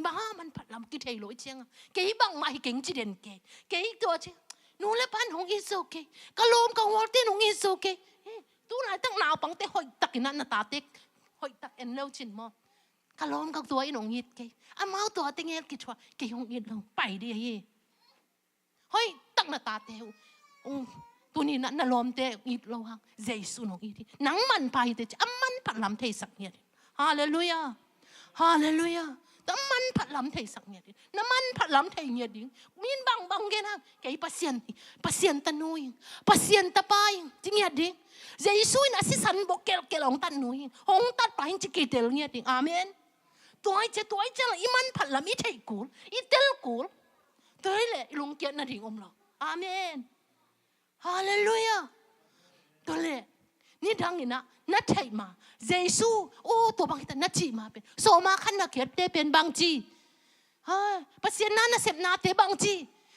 Speaker 8: บ้ามันผัดลำกิเทโลเชียงเกี่ยบังมาให้เก่งจีเด่นเกี่ยตัวเชียงนู่นเลยพันหงอิสโอเคกะโลมกะวอลเต้หงอิสโอเคตู้ไหนตั้งหนาวปังเต้หอยตักกินนั่นตาเต็กหอยตักเอ็นเลวชินมอกะโลมกะตัวอินหงอิดเกี่ยอามาตัวเต็งเงี้ยกิชัวเกี่ยหงอิดลงไปดิเฮ้หอยตักหน้าตาเต้ตัวนี้นั่นลมเต้อิดลงเจสุนหงอิดนังมันไปเต้อามันผัดลำเทสักเนี่ยฮาเลลูยาฮาเลลูยาน้ำมันผัดลำไทยสักเนี่ยดิน้ำมันผัดลำไทยเนี่ยดิมีนบางเกนะแกpasienตะนุยpasienตะปายจริงเนี่ยดิเจสุยน่ะสิสันบอกเกลองตันนุยหงตัดไปจิกิเตลเนี่ยดิอาเมนตัวไอ้เจ้าอีมันผัดลำอีไทยกูอีเตลกูตัวไอ้เลยลุงเกียรติน่ะดิอมเราอาเมนฮาเลลูยาตัวเลยนี่ดังนี่นะนัดใช่มาเยซูโอ้ตัวบางทีนัดจีมาเป็นโซมาขันนักเขียนเตเป็นบางจีปัสยานานะเสพนาเตบางจี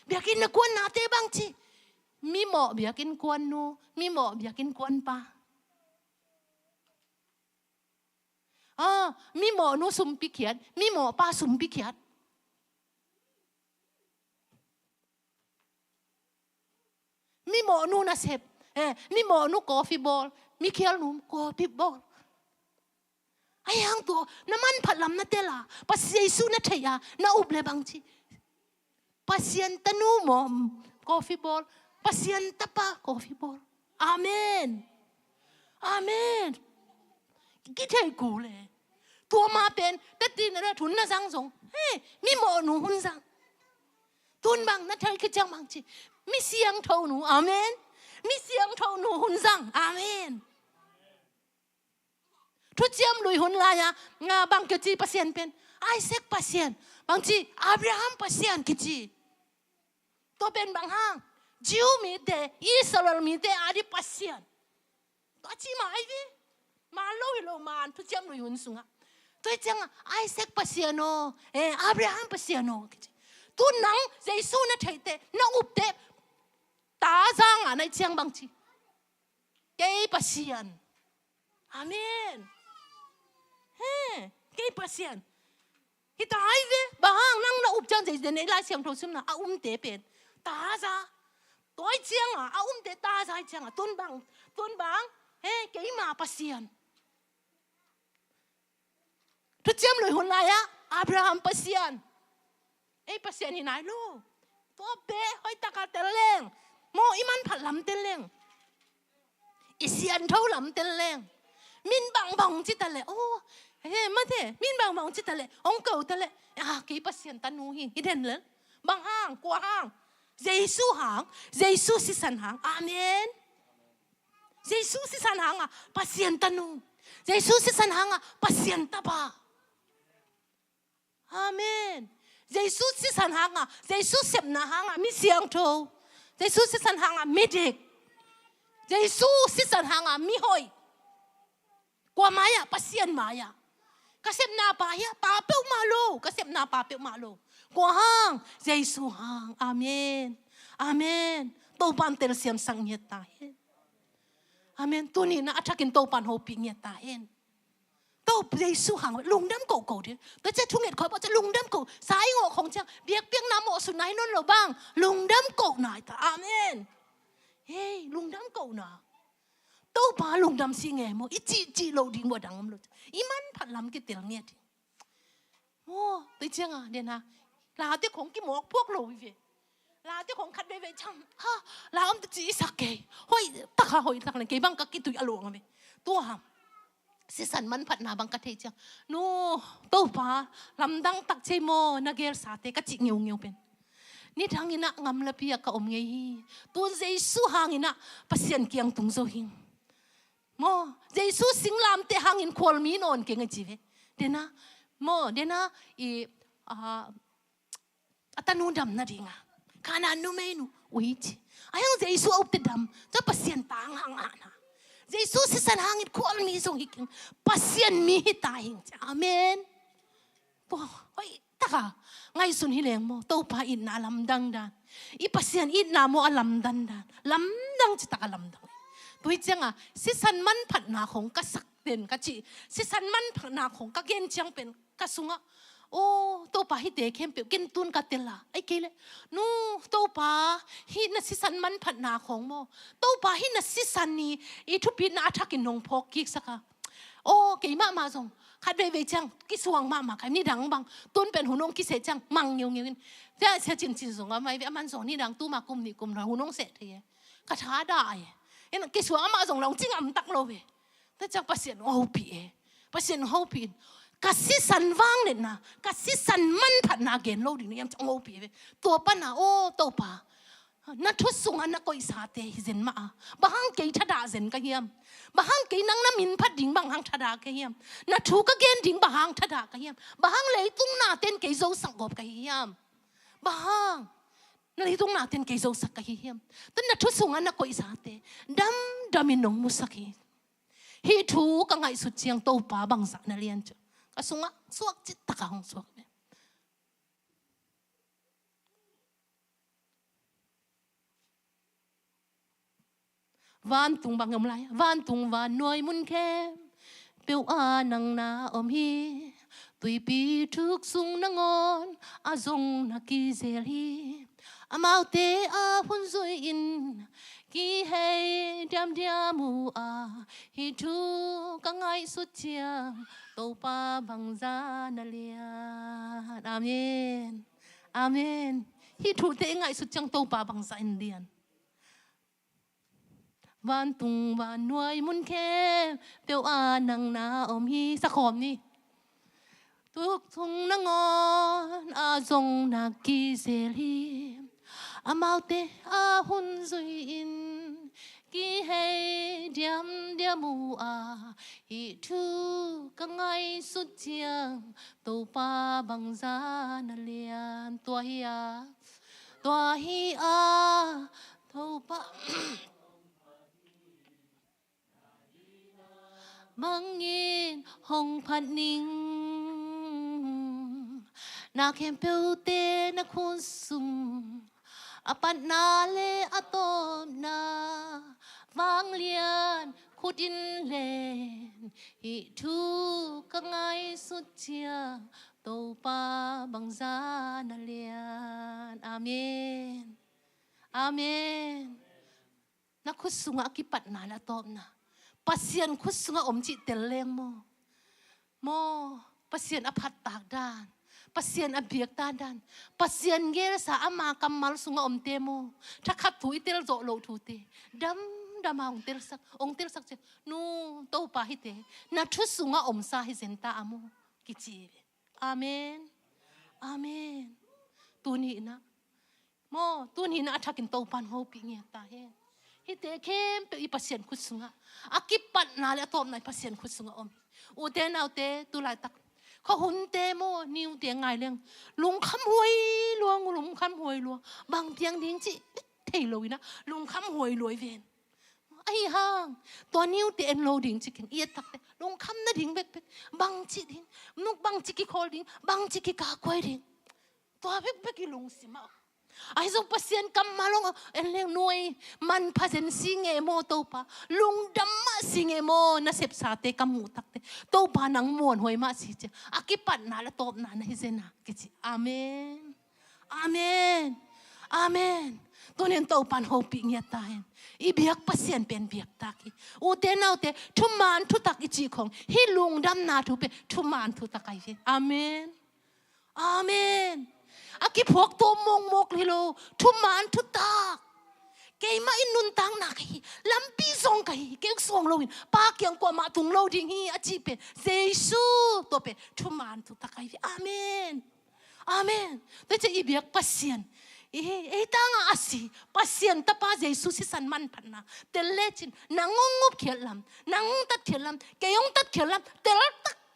Speaker 8: เบียกินนักวนนาเตบางจีมีหมอเบียกินกวนนูมีหมอเบียกินกวนปามีหมอนูสุ่มปีเขียนมีหมอป้าสุ่มปีเขียนมีหมอนูนะเสพมีหมอนูกอฟิบอลมีเขียนนูกอฟิบอลไอ้ยังตัวน้ำมันผัดลำนั่นเดล่ะปัสเยซูนั่นเทียน่าอุบเลยบางทีปัสยันตนูมอมกอฟิบอลปัสยันตะปากอฟิบอลอาเมนอาเมนกิเทกูเลยตัวมาเป็นแต่ตีนอะไรทุนน่ะสังสงเฮ้มีหมอหนูหุ่นสังทุนบางนั่นเธอคิดจังบางทีมีเสียงเท่าหนูอาเมนมีเสียงเท่าหนูหุ่นสังอาเมนทุกเจ้าลุยหุ่นลายงาบางทีปัสยันเป็นไอเซกปัสยันบางทีอับราฮัมปัสยันกิจีตัวเป็นบางห้างจิวมีเดอิสราเอลมีเดอาดิปัสยันตัวจีมาไอ้ดิมาโลหิโลมานทุกเจ้าลุยหุ่นสุงะตัวเจ้าไอเซกปัสยันโนอับราฮัมปัสยันโนกิจีตัวนังเยซูนั่นเทเตนั่งอุบเตตาจังในเชียงบางทีเกย์ปัสยันอาเมนเกย์ปัสยันที่ตายเว้บางนั่งน่ะอุบจังใจในลายเสียงโทรศัพท์น่ะอุ้มเตเป็นตาจ้าตัวเชียงอุ้มเตตาจ้าเชียงตุนบางเกย์มาปัสยันทุกเจ้าเลยหุ่นลายอับราฮัมปัสยันปัสยันที่ไหนลูกตัวเบ้หอยตะกาเตลเลงโมอิมันผัดลำเตลเลงอิเสียนเท่าลำเตลเลงมินบางจิตเลยโอ้มาเถอะมินบางจิตเลยองเก่าเตลกี่ปัสยันตันูหิฮิเดนเลยบางห้างกว่าห้างเยซูหางเยซูสิสันหางอาเมนเยซูสิสันหางปัสยันตันูเยซูสิสันหางปัสยันตาบาอาเมนเยซูสิสันหางเยซูเสพนาหางมีเสียงโทเยซูสิสันหางมีเด็กเยซูสิสันหางมีหอยกว่ามาปัสยันมายกเสพนาปายปาเปิลมาโลกเสพนาปาเปิลมาโลกว่าห้างเยซูหางอาเมนอาเมนโตปันเตลเสียมสังเงียตาเห็นอาเมนตัวนี้นะอัฐกินโตปันโฮปิเงียตาเห็นโตเยซูหางลุงดำโกดิแต่จะทุ่งเห็ดคอยบอกจะลุงดำโกสายงอของจังเบียกเปียงน้ำโมสุนัยนั่นเราบ้างลุงดำโกหน่อยแต่อาเมนเฮ้ลุงดำโกหน่าโตปาลุงดำสิงเงโมอีจีโลดิ้งว่าดังมั้งอีมันผัดลำกิเตลเนี่ยดิโอ้ตัวเจ้าเดี๋ยวนะลาเด็กของกิหมอกพวกเราอีเว làที่ของขัดไปจังฮะลาอมตะจีสักเกยห้อยตะขาห้อยตะขาเกยบังกะกิตุยอลวงเมตัวหามสิสันมันผัดนาบังกะเทจังนู่ตัวป้าลำดังตักเชโมนักเกลสาเตกะจิเงียวเงียวเป็นนี่ทางอินะงามละเพียกะอมเงยตัวเจสุหางอินะปัสยันเกียงตุงโซหิงโมเจสุสิงลามเตหางอินควอลมีนอนเกงจีเวเดนะโมเดนะอีอัตนูดำนาดิงะkanan nu menu wait ayang Jesu op te dam ta pasien tang hang ana Jesu si san hangit ko mi song hiking pasien mi hitahing amen po oi taka ngai sun hileng mo to pa in na lam dang dan I pasien in na mo alam dan dan lam dang chi taka lam dang tui changa si san man phat na khong ka sak den ka chi si san man phat na khong ka gen chang pen ka sunga oh to pa hi te khem pe ken tun ka tel la ai ke le nu to pa hi na si san man phat na khong mo to pa hi na si san ni I thu pi na thak in nong phok ki saka oh ke ma zong khat ve ve chang ki suang ma kai ni dang bang tun pen hunong ki se chang mang ngiu ngiu ja se chin zong mai ve man zong ni dang tu ma kum ni kum ra hunong se the ka tha da ai en ki suang ma zong long ching am tak lo ve ta chang pasien ho pi pasien ho pi kasi san wang le na kasi san man phat na gen lo ding yam chang o pi to pa na o to pa na thu sung an ko isa te hi zen ma ba hang ke thada zen ka hiam ba hang ke nang na min phat ding bang hang thada ka hiam na thu ka gen ding ba hang thada ka hiam ba hang le tung na ten ke zo sang gop ka hiam ba hang na le tung na ten ke zo sak ka hiam tan na thu sung an ko isa te dam in nong musaki hi thu ka ngai su chiang to pa bang sa na lian chu kasunga suak chit taka hong suak me van tung bang ngam lai van tung van nuôi mun khem piu a nang na om hi tui pi thuk sung na ngon a zong na ki zel hi amau te a hun zoi in ki hey diam mu a hi thu ka ngai su chiang to pa bang za na lian amen amen hi thu te ngai su chiang to pa bang za in lian van tung van nuôi mun khem tiêu a nang na om hi sa khom ni tuk thung na ngon a zong na ki zel hi amau te a hun zui in ki hey diam mu a hi thu ka ngai su chiang to pa bang za na lian tua hi a to pa mangin hong phat ning na khem peu te na khun sum apat na le atom na vang lian khutin len hi thu ka ngai su chia to pa bang za na lian amen amen na khusunga ki pat na la tom na pasien khusunga om chi tel leng mo pasien aphat tak dan pasien abiak ta dan pasien gel sa ama kamal sunga om temo thakhat thui tel zo lo thu te dam ong tel sak che nu to pa hi te na thu sunga om sa hi zen ta amu ki chi amen amen tu ni na athakin to pan ho pi nge ta he hi te khem pe i pasien khusunga akipat na le tom nai pasien khusunga om u te nau te tu lai takเขาหุ่นเตโมนิวเตียงไงเรื่องลุงคำหวยลวงบางเตียงดิ้งจิเทลอยนะลุงคำหวยรวยเวนไอ้ห่างตัวนิวเตียนโลดิ้งจิกินเอียตักเตลุงคำน่ะดิ้งเบ็ดบางจิดิ้งนุกบางจิกิคอดิ้งบางจิกิกากวยดิ้งตัวเบ็ดกิลุงสิมาไอ้ส่งpasienกำมาลงเอ็นเลี้ยงหน่วยมันพาเซนซิงเอโมโตปาลุงดำมาซิงเอโมน่าเสพสาเตกำมูตักเตโตปานังมวนหวยมาสิเจอากิปัดนาละโตบนานะฮิเซนะกิจิอาเมนอาเมนอาเมนตัวนี้โตปันโฮปิงยาตายอีเบียกpasienเป็นเบียกตักอูเตนเอาเตทุมานทุตักอิจิของฮิลุงดำนาทุเปทุมานทุตักไอเฟอาเมนอาเมนอากิ ki phok to mong mok lilo thu man thu tak ke ma in nun tang na kai lampi song kai ke song lo in pa kyang kwa ma tung lo ding hi achi pe jesu to pe thu man thu tak kai amen amen te che i biak pasien e tanga asi pasien ta pa jesu si san man phanna tel lechin nangungup khelam nang tat khelam ke yong tat khelam tel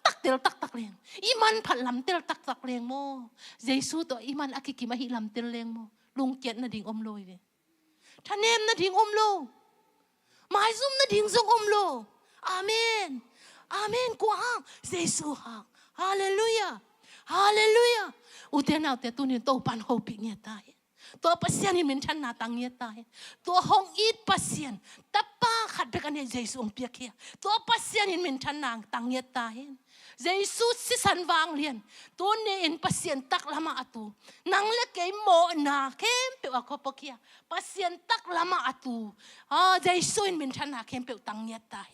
Speaker 8: tak tel tak leng iman phalam tel tak leng mo jesu to iman akiki ma hi lam tel leng mo lung ket na ding om loi ve thanem na ding om lo mai zum na ding zong om lo amen amen ko hang jesu hang hallelujah hallelujah uten out te tunin to pan ho pi nge taตัวปัสยานี่มันฉันนาตังเงียตายตัวห้องอีดปัสยานแต่ป้าขัดไปกันเนี่ยเยซูองเปียกเขียตัวปัสยานี่มันฉันนางตังเงียตายเยซูสิสันวางเลียนตัวเนี่ยอินปัสยานตักลามาอตูนางเล็กเก๋โมนาเข้มเปียวขบเขียปัสยานตักลามาอตูเยซูอินมันฉันนาเข้มเปียวตังเงียตาย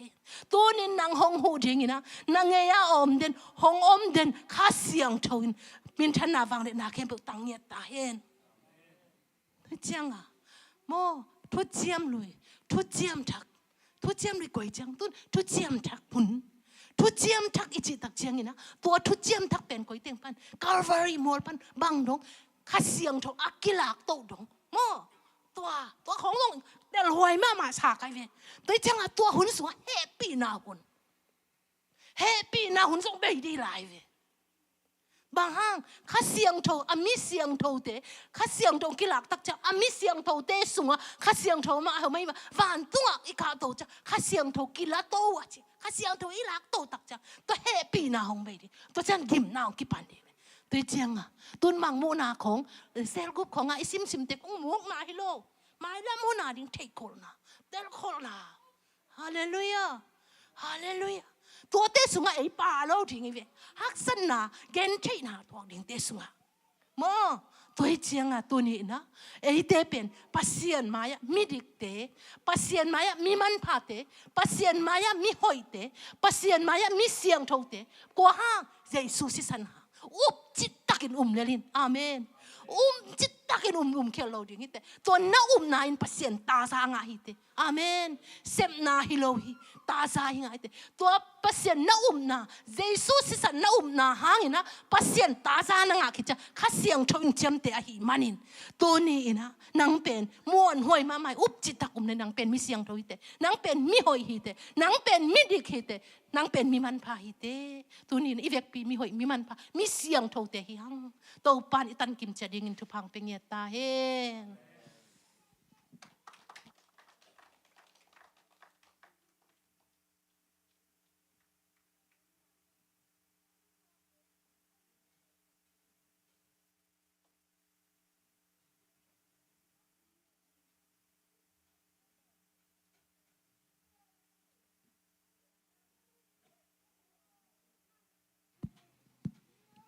Speaker 8: ตัวนี่นางห้องหูจริงนะนางเงียอมเด่นห้องอมเด่นข้าเสียงทวินมันฉันนาวางเด่นนาเข้มเปียวตังเงียตายจังอ่ะโมทุเจียมเลยทุเจียมทักทุเจียมเลยก๋วยจังตุนทุเจียมทักหุ่นทุเจียมทักอิจิตักเจียงนี่นะตัวทุเจียมทักเป็นก๋วยเตียงปันคาร์วารีมอลปันบังดงข้าเสียงทองอักกิลากโตดงโมตัวของดงเดลหวยมาฉากไอเวตัวจังอ่ะตัวหุ่นสวยแฮปปี้นาหุ่นส่งไปดีไลฟ์บางห้างข้าเสียงโทอามิเสียงโทเตข้าเสียงโทกิลักตักจะอามิเสียงโทเตสุงอ่ะข้าเสียงโทมาเอาไม่มาวันตัวอีกาโตจะข้าเสียงโทกิลักโตวะจิข้าเสียงโทอีลักโตตักจะตัวแฮปปี้นาหงไปดิตัวจันกิมนากิปันดิตัวเจียงอ่ะตุนมังโมนาของเซลกุบของไอซิมเตกงมุกนาฮิโลมาแล้วโมนาดิ้งเทคโคลนาเดลโคลนาฮาเลลูยาฮาเลลูยาตัวเตสุงไอป่าเราทิ้งไอเวฮักสันนาเกนใช่นาตัวดิ้งเตสุงมอตัวเจียงอ่ะตัวนี้นะไอเตเป็นปัสยานมายะมีดิกเตปัสยานมายะมีมันพาเตปัสยานมายะมีหอยเตปัสยานมายะมีเสียงโทเตกว่าห้างเยซูสิสันหาอุบจิตตักินเลลินอาเมนจิตตักินเคลโลดิ้งเตตัวน้านาอินปัสยานตาสางาฮิเตอาเมนเซมนาฮิโลฮิตาสาหิงไอเตตัวปัสยานน้านาเยซูสิสันน้านาหางนะปัสยานตาสานางาคิดจะข้าเสียงทวินเจมเตอหิมันินตัวนี้นะนางเป็นม้วนห้อยมาใหม่อุบจิตตักในนางเป็นมีเสียงทวิเตนางเป็นมีหอยฮิเตนางเป็นมีดิกฮิเตนางเป็นมีมันพาฮิเตตัวนี้อีเวกปีมีหอยมีมันพามีเสียงทวเตหิงตัวปานอิตันกิมจะดิ่งทุพังเป็นเงียตาเฮง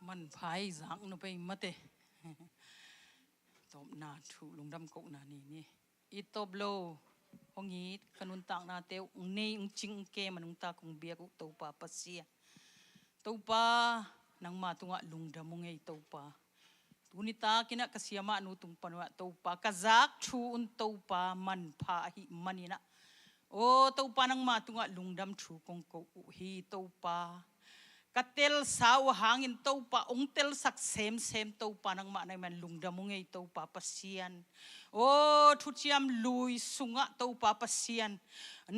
Speaker 9: มันพายสังนไปมาเตตบนาถูลงดำกนานี่อีตบโลห้องนี้ขนุนต่างนาเตวนี่จิงเกมันตาคงเบียกุตบปาปัสเซียตบปานางมาตุงะลุงดำมงไงตบปาตุนิตากินะกษียมานุตุงปนวะตบปากะจักชูอุนตบปามันพาหิมันนี่นะโอ้ตบปานางมาตุงะลุงดำชูกงโกอุฮีตบปากะเตลสาวหางอินโตปะองเตลสักเซมโตปานังมาในมันลุงดำมงไงโตปะปัสเซียนโอ้ทุจยามลุยสุงะโตปะปัสเซียน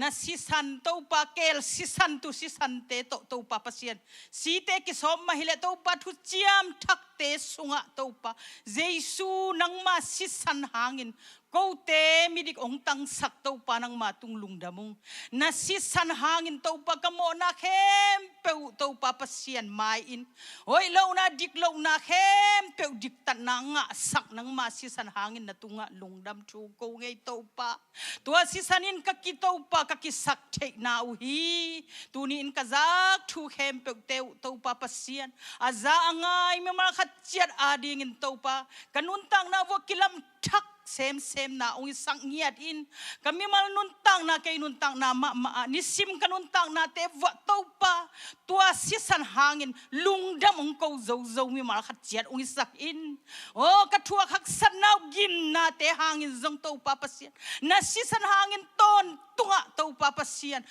Speaker 9: นัสิสันโตปะเกลสิสันตุสิสันเตโตปะปัสเซียนสีเตกิสมมาฮิเลโตปะทุจยามทักเตสุงะโตปะเยซูนังมาสิสันหางอินกูเตมิดิกองตังสักโตปานังมาตุงลุงดำมงนัสิสันหางอินโตปะกะโมนาเข้มเปวโตปะปัสเซียนมาอินโอ้ยเลวนาดิกเลวนาเข้มเปวดิกตันนางะสักนังมาสิสันหางอินนาตุงะลุงดำชูกูไงโตปะตัวสิสันอินกะกิโตปะกะกิสักเทนาอุฮีตูนี่อินกะจักชูเข้มเปวเตวโตปะปัสเซียนอาซาอังไงไม่มาขัดเจียดอาดิงินโตปะกันนุนตังนาวกิลัมทัก sem na ong isang ngiat in kami manuntang na kay nuntang na nisim kanuntang na te wa tau pa tua sisan hangin lungdam ong ko zo mi mal khat ong isak in katua khak sanaw gin na te hangin zong tau pa pasien na sisan hangin ton tunga tau pa pasien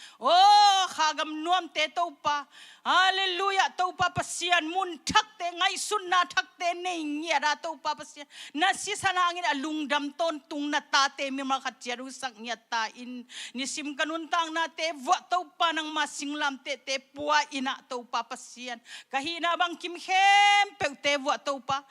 Speaker 9: khagam nuam te tau pa haleluya tau pa pasien mun thak te ngai sun na thak te nei ngia ra tau pa pasien na sisan hangin alungdam ton tung na tate mi mal khat usak nya ta in nisim kanuntang na te wa tau pa nang masinglam te pua ina tau pa pasien kahina bang Cingkhek pe te wa tau pa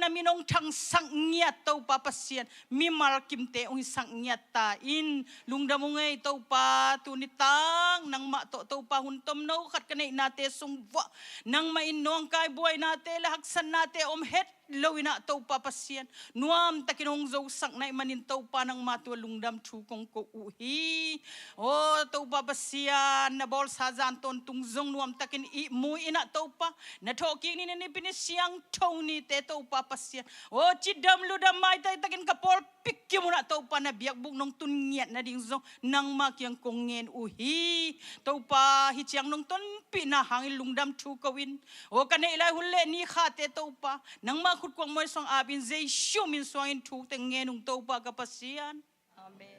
Speaker 9: na minong thang sang nya tau pa pasien mi mal kim te ong sang nya ta in lungdam ngai tau pa tunitang nang ma to tau pa huntom no khat kanai na te sung wa nang mainong kai buai na te lahaksan na te het lawina tau pa pasien nuam takinong zo sak nai manin tau pa nang matua lungdam thu kong ko uhi tau pa pasien na bol sazan ton tung zong nuam takin i mu ina tau pa na thoki ni ni pinisiang thoni te tau pa pasien chidam ludam mai tai takin kapol pikki mo na tau pa na biak buk nong tun ngiat na ding zong nang makyang kongen uhi tau pa hichiang nong ton pi na hangin lungdam thu kawin kanai ilai hulle ni kha te tau pa nang ma khut kwang moi song abin zai shu min soin thu te ngenung tau pa kapasian amen.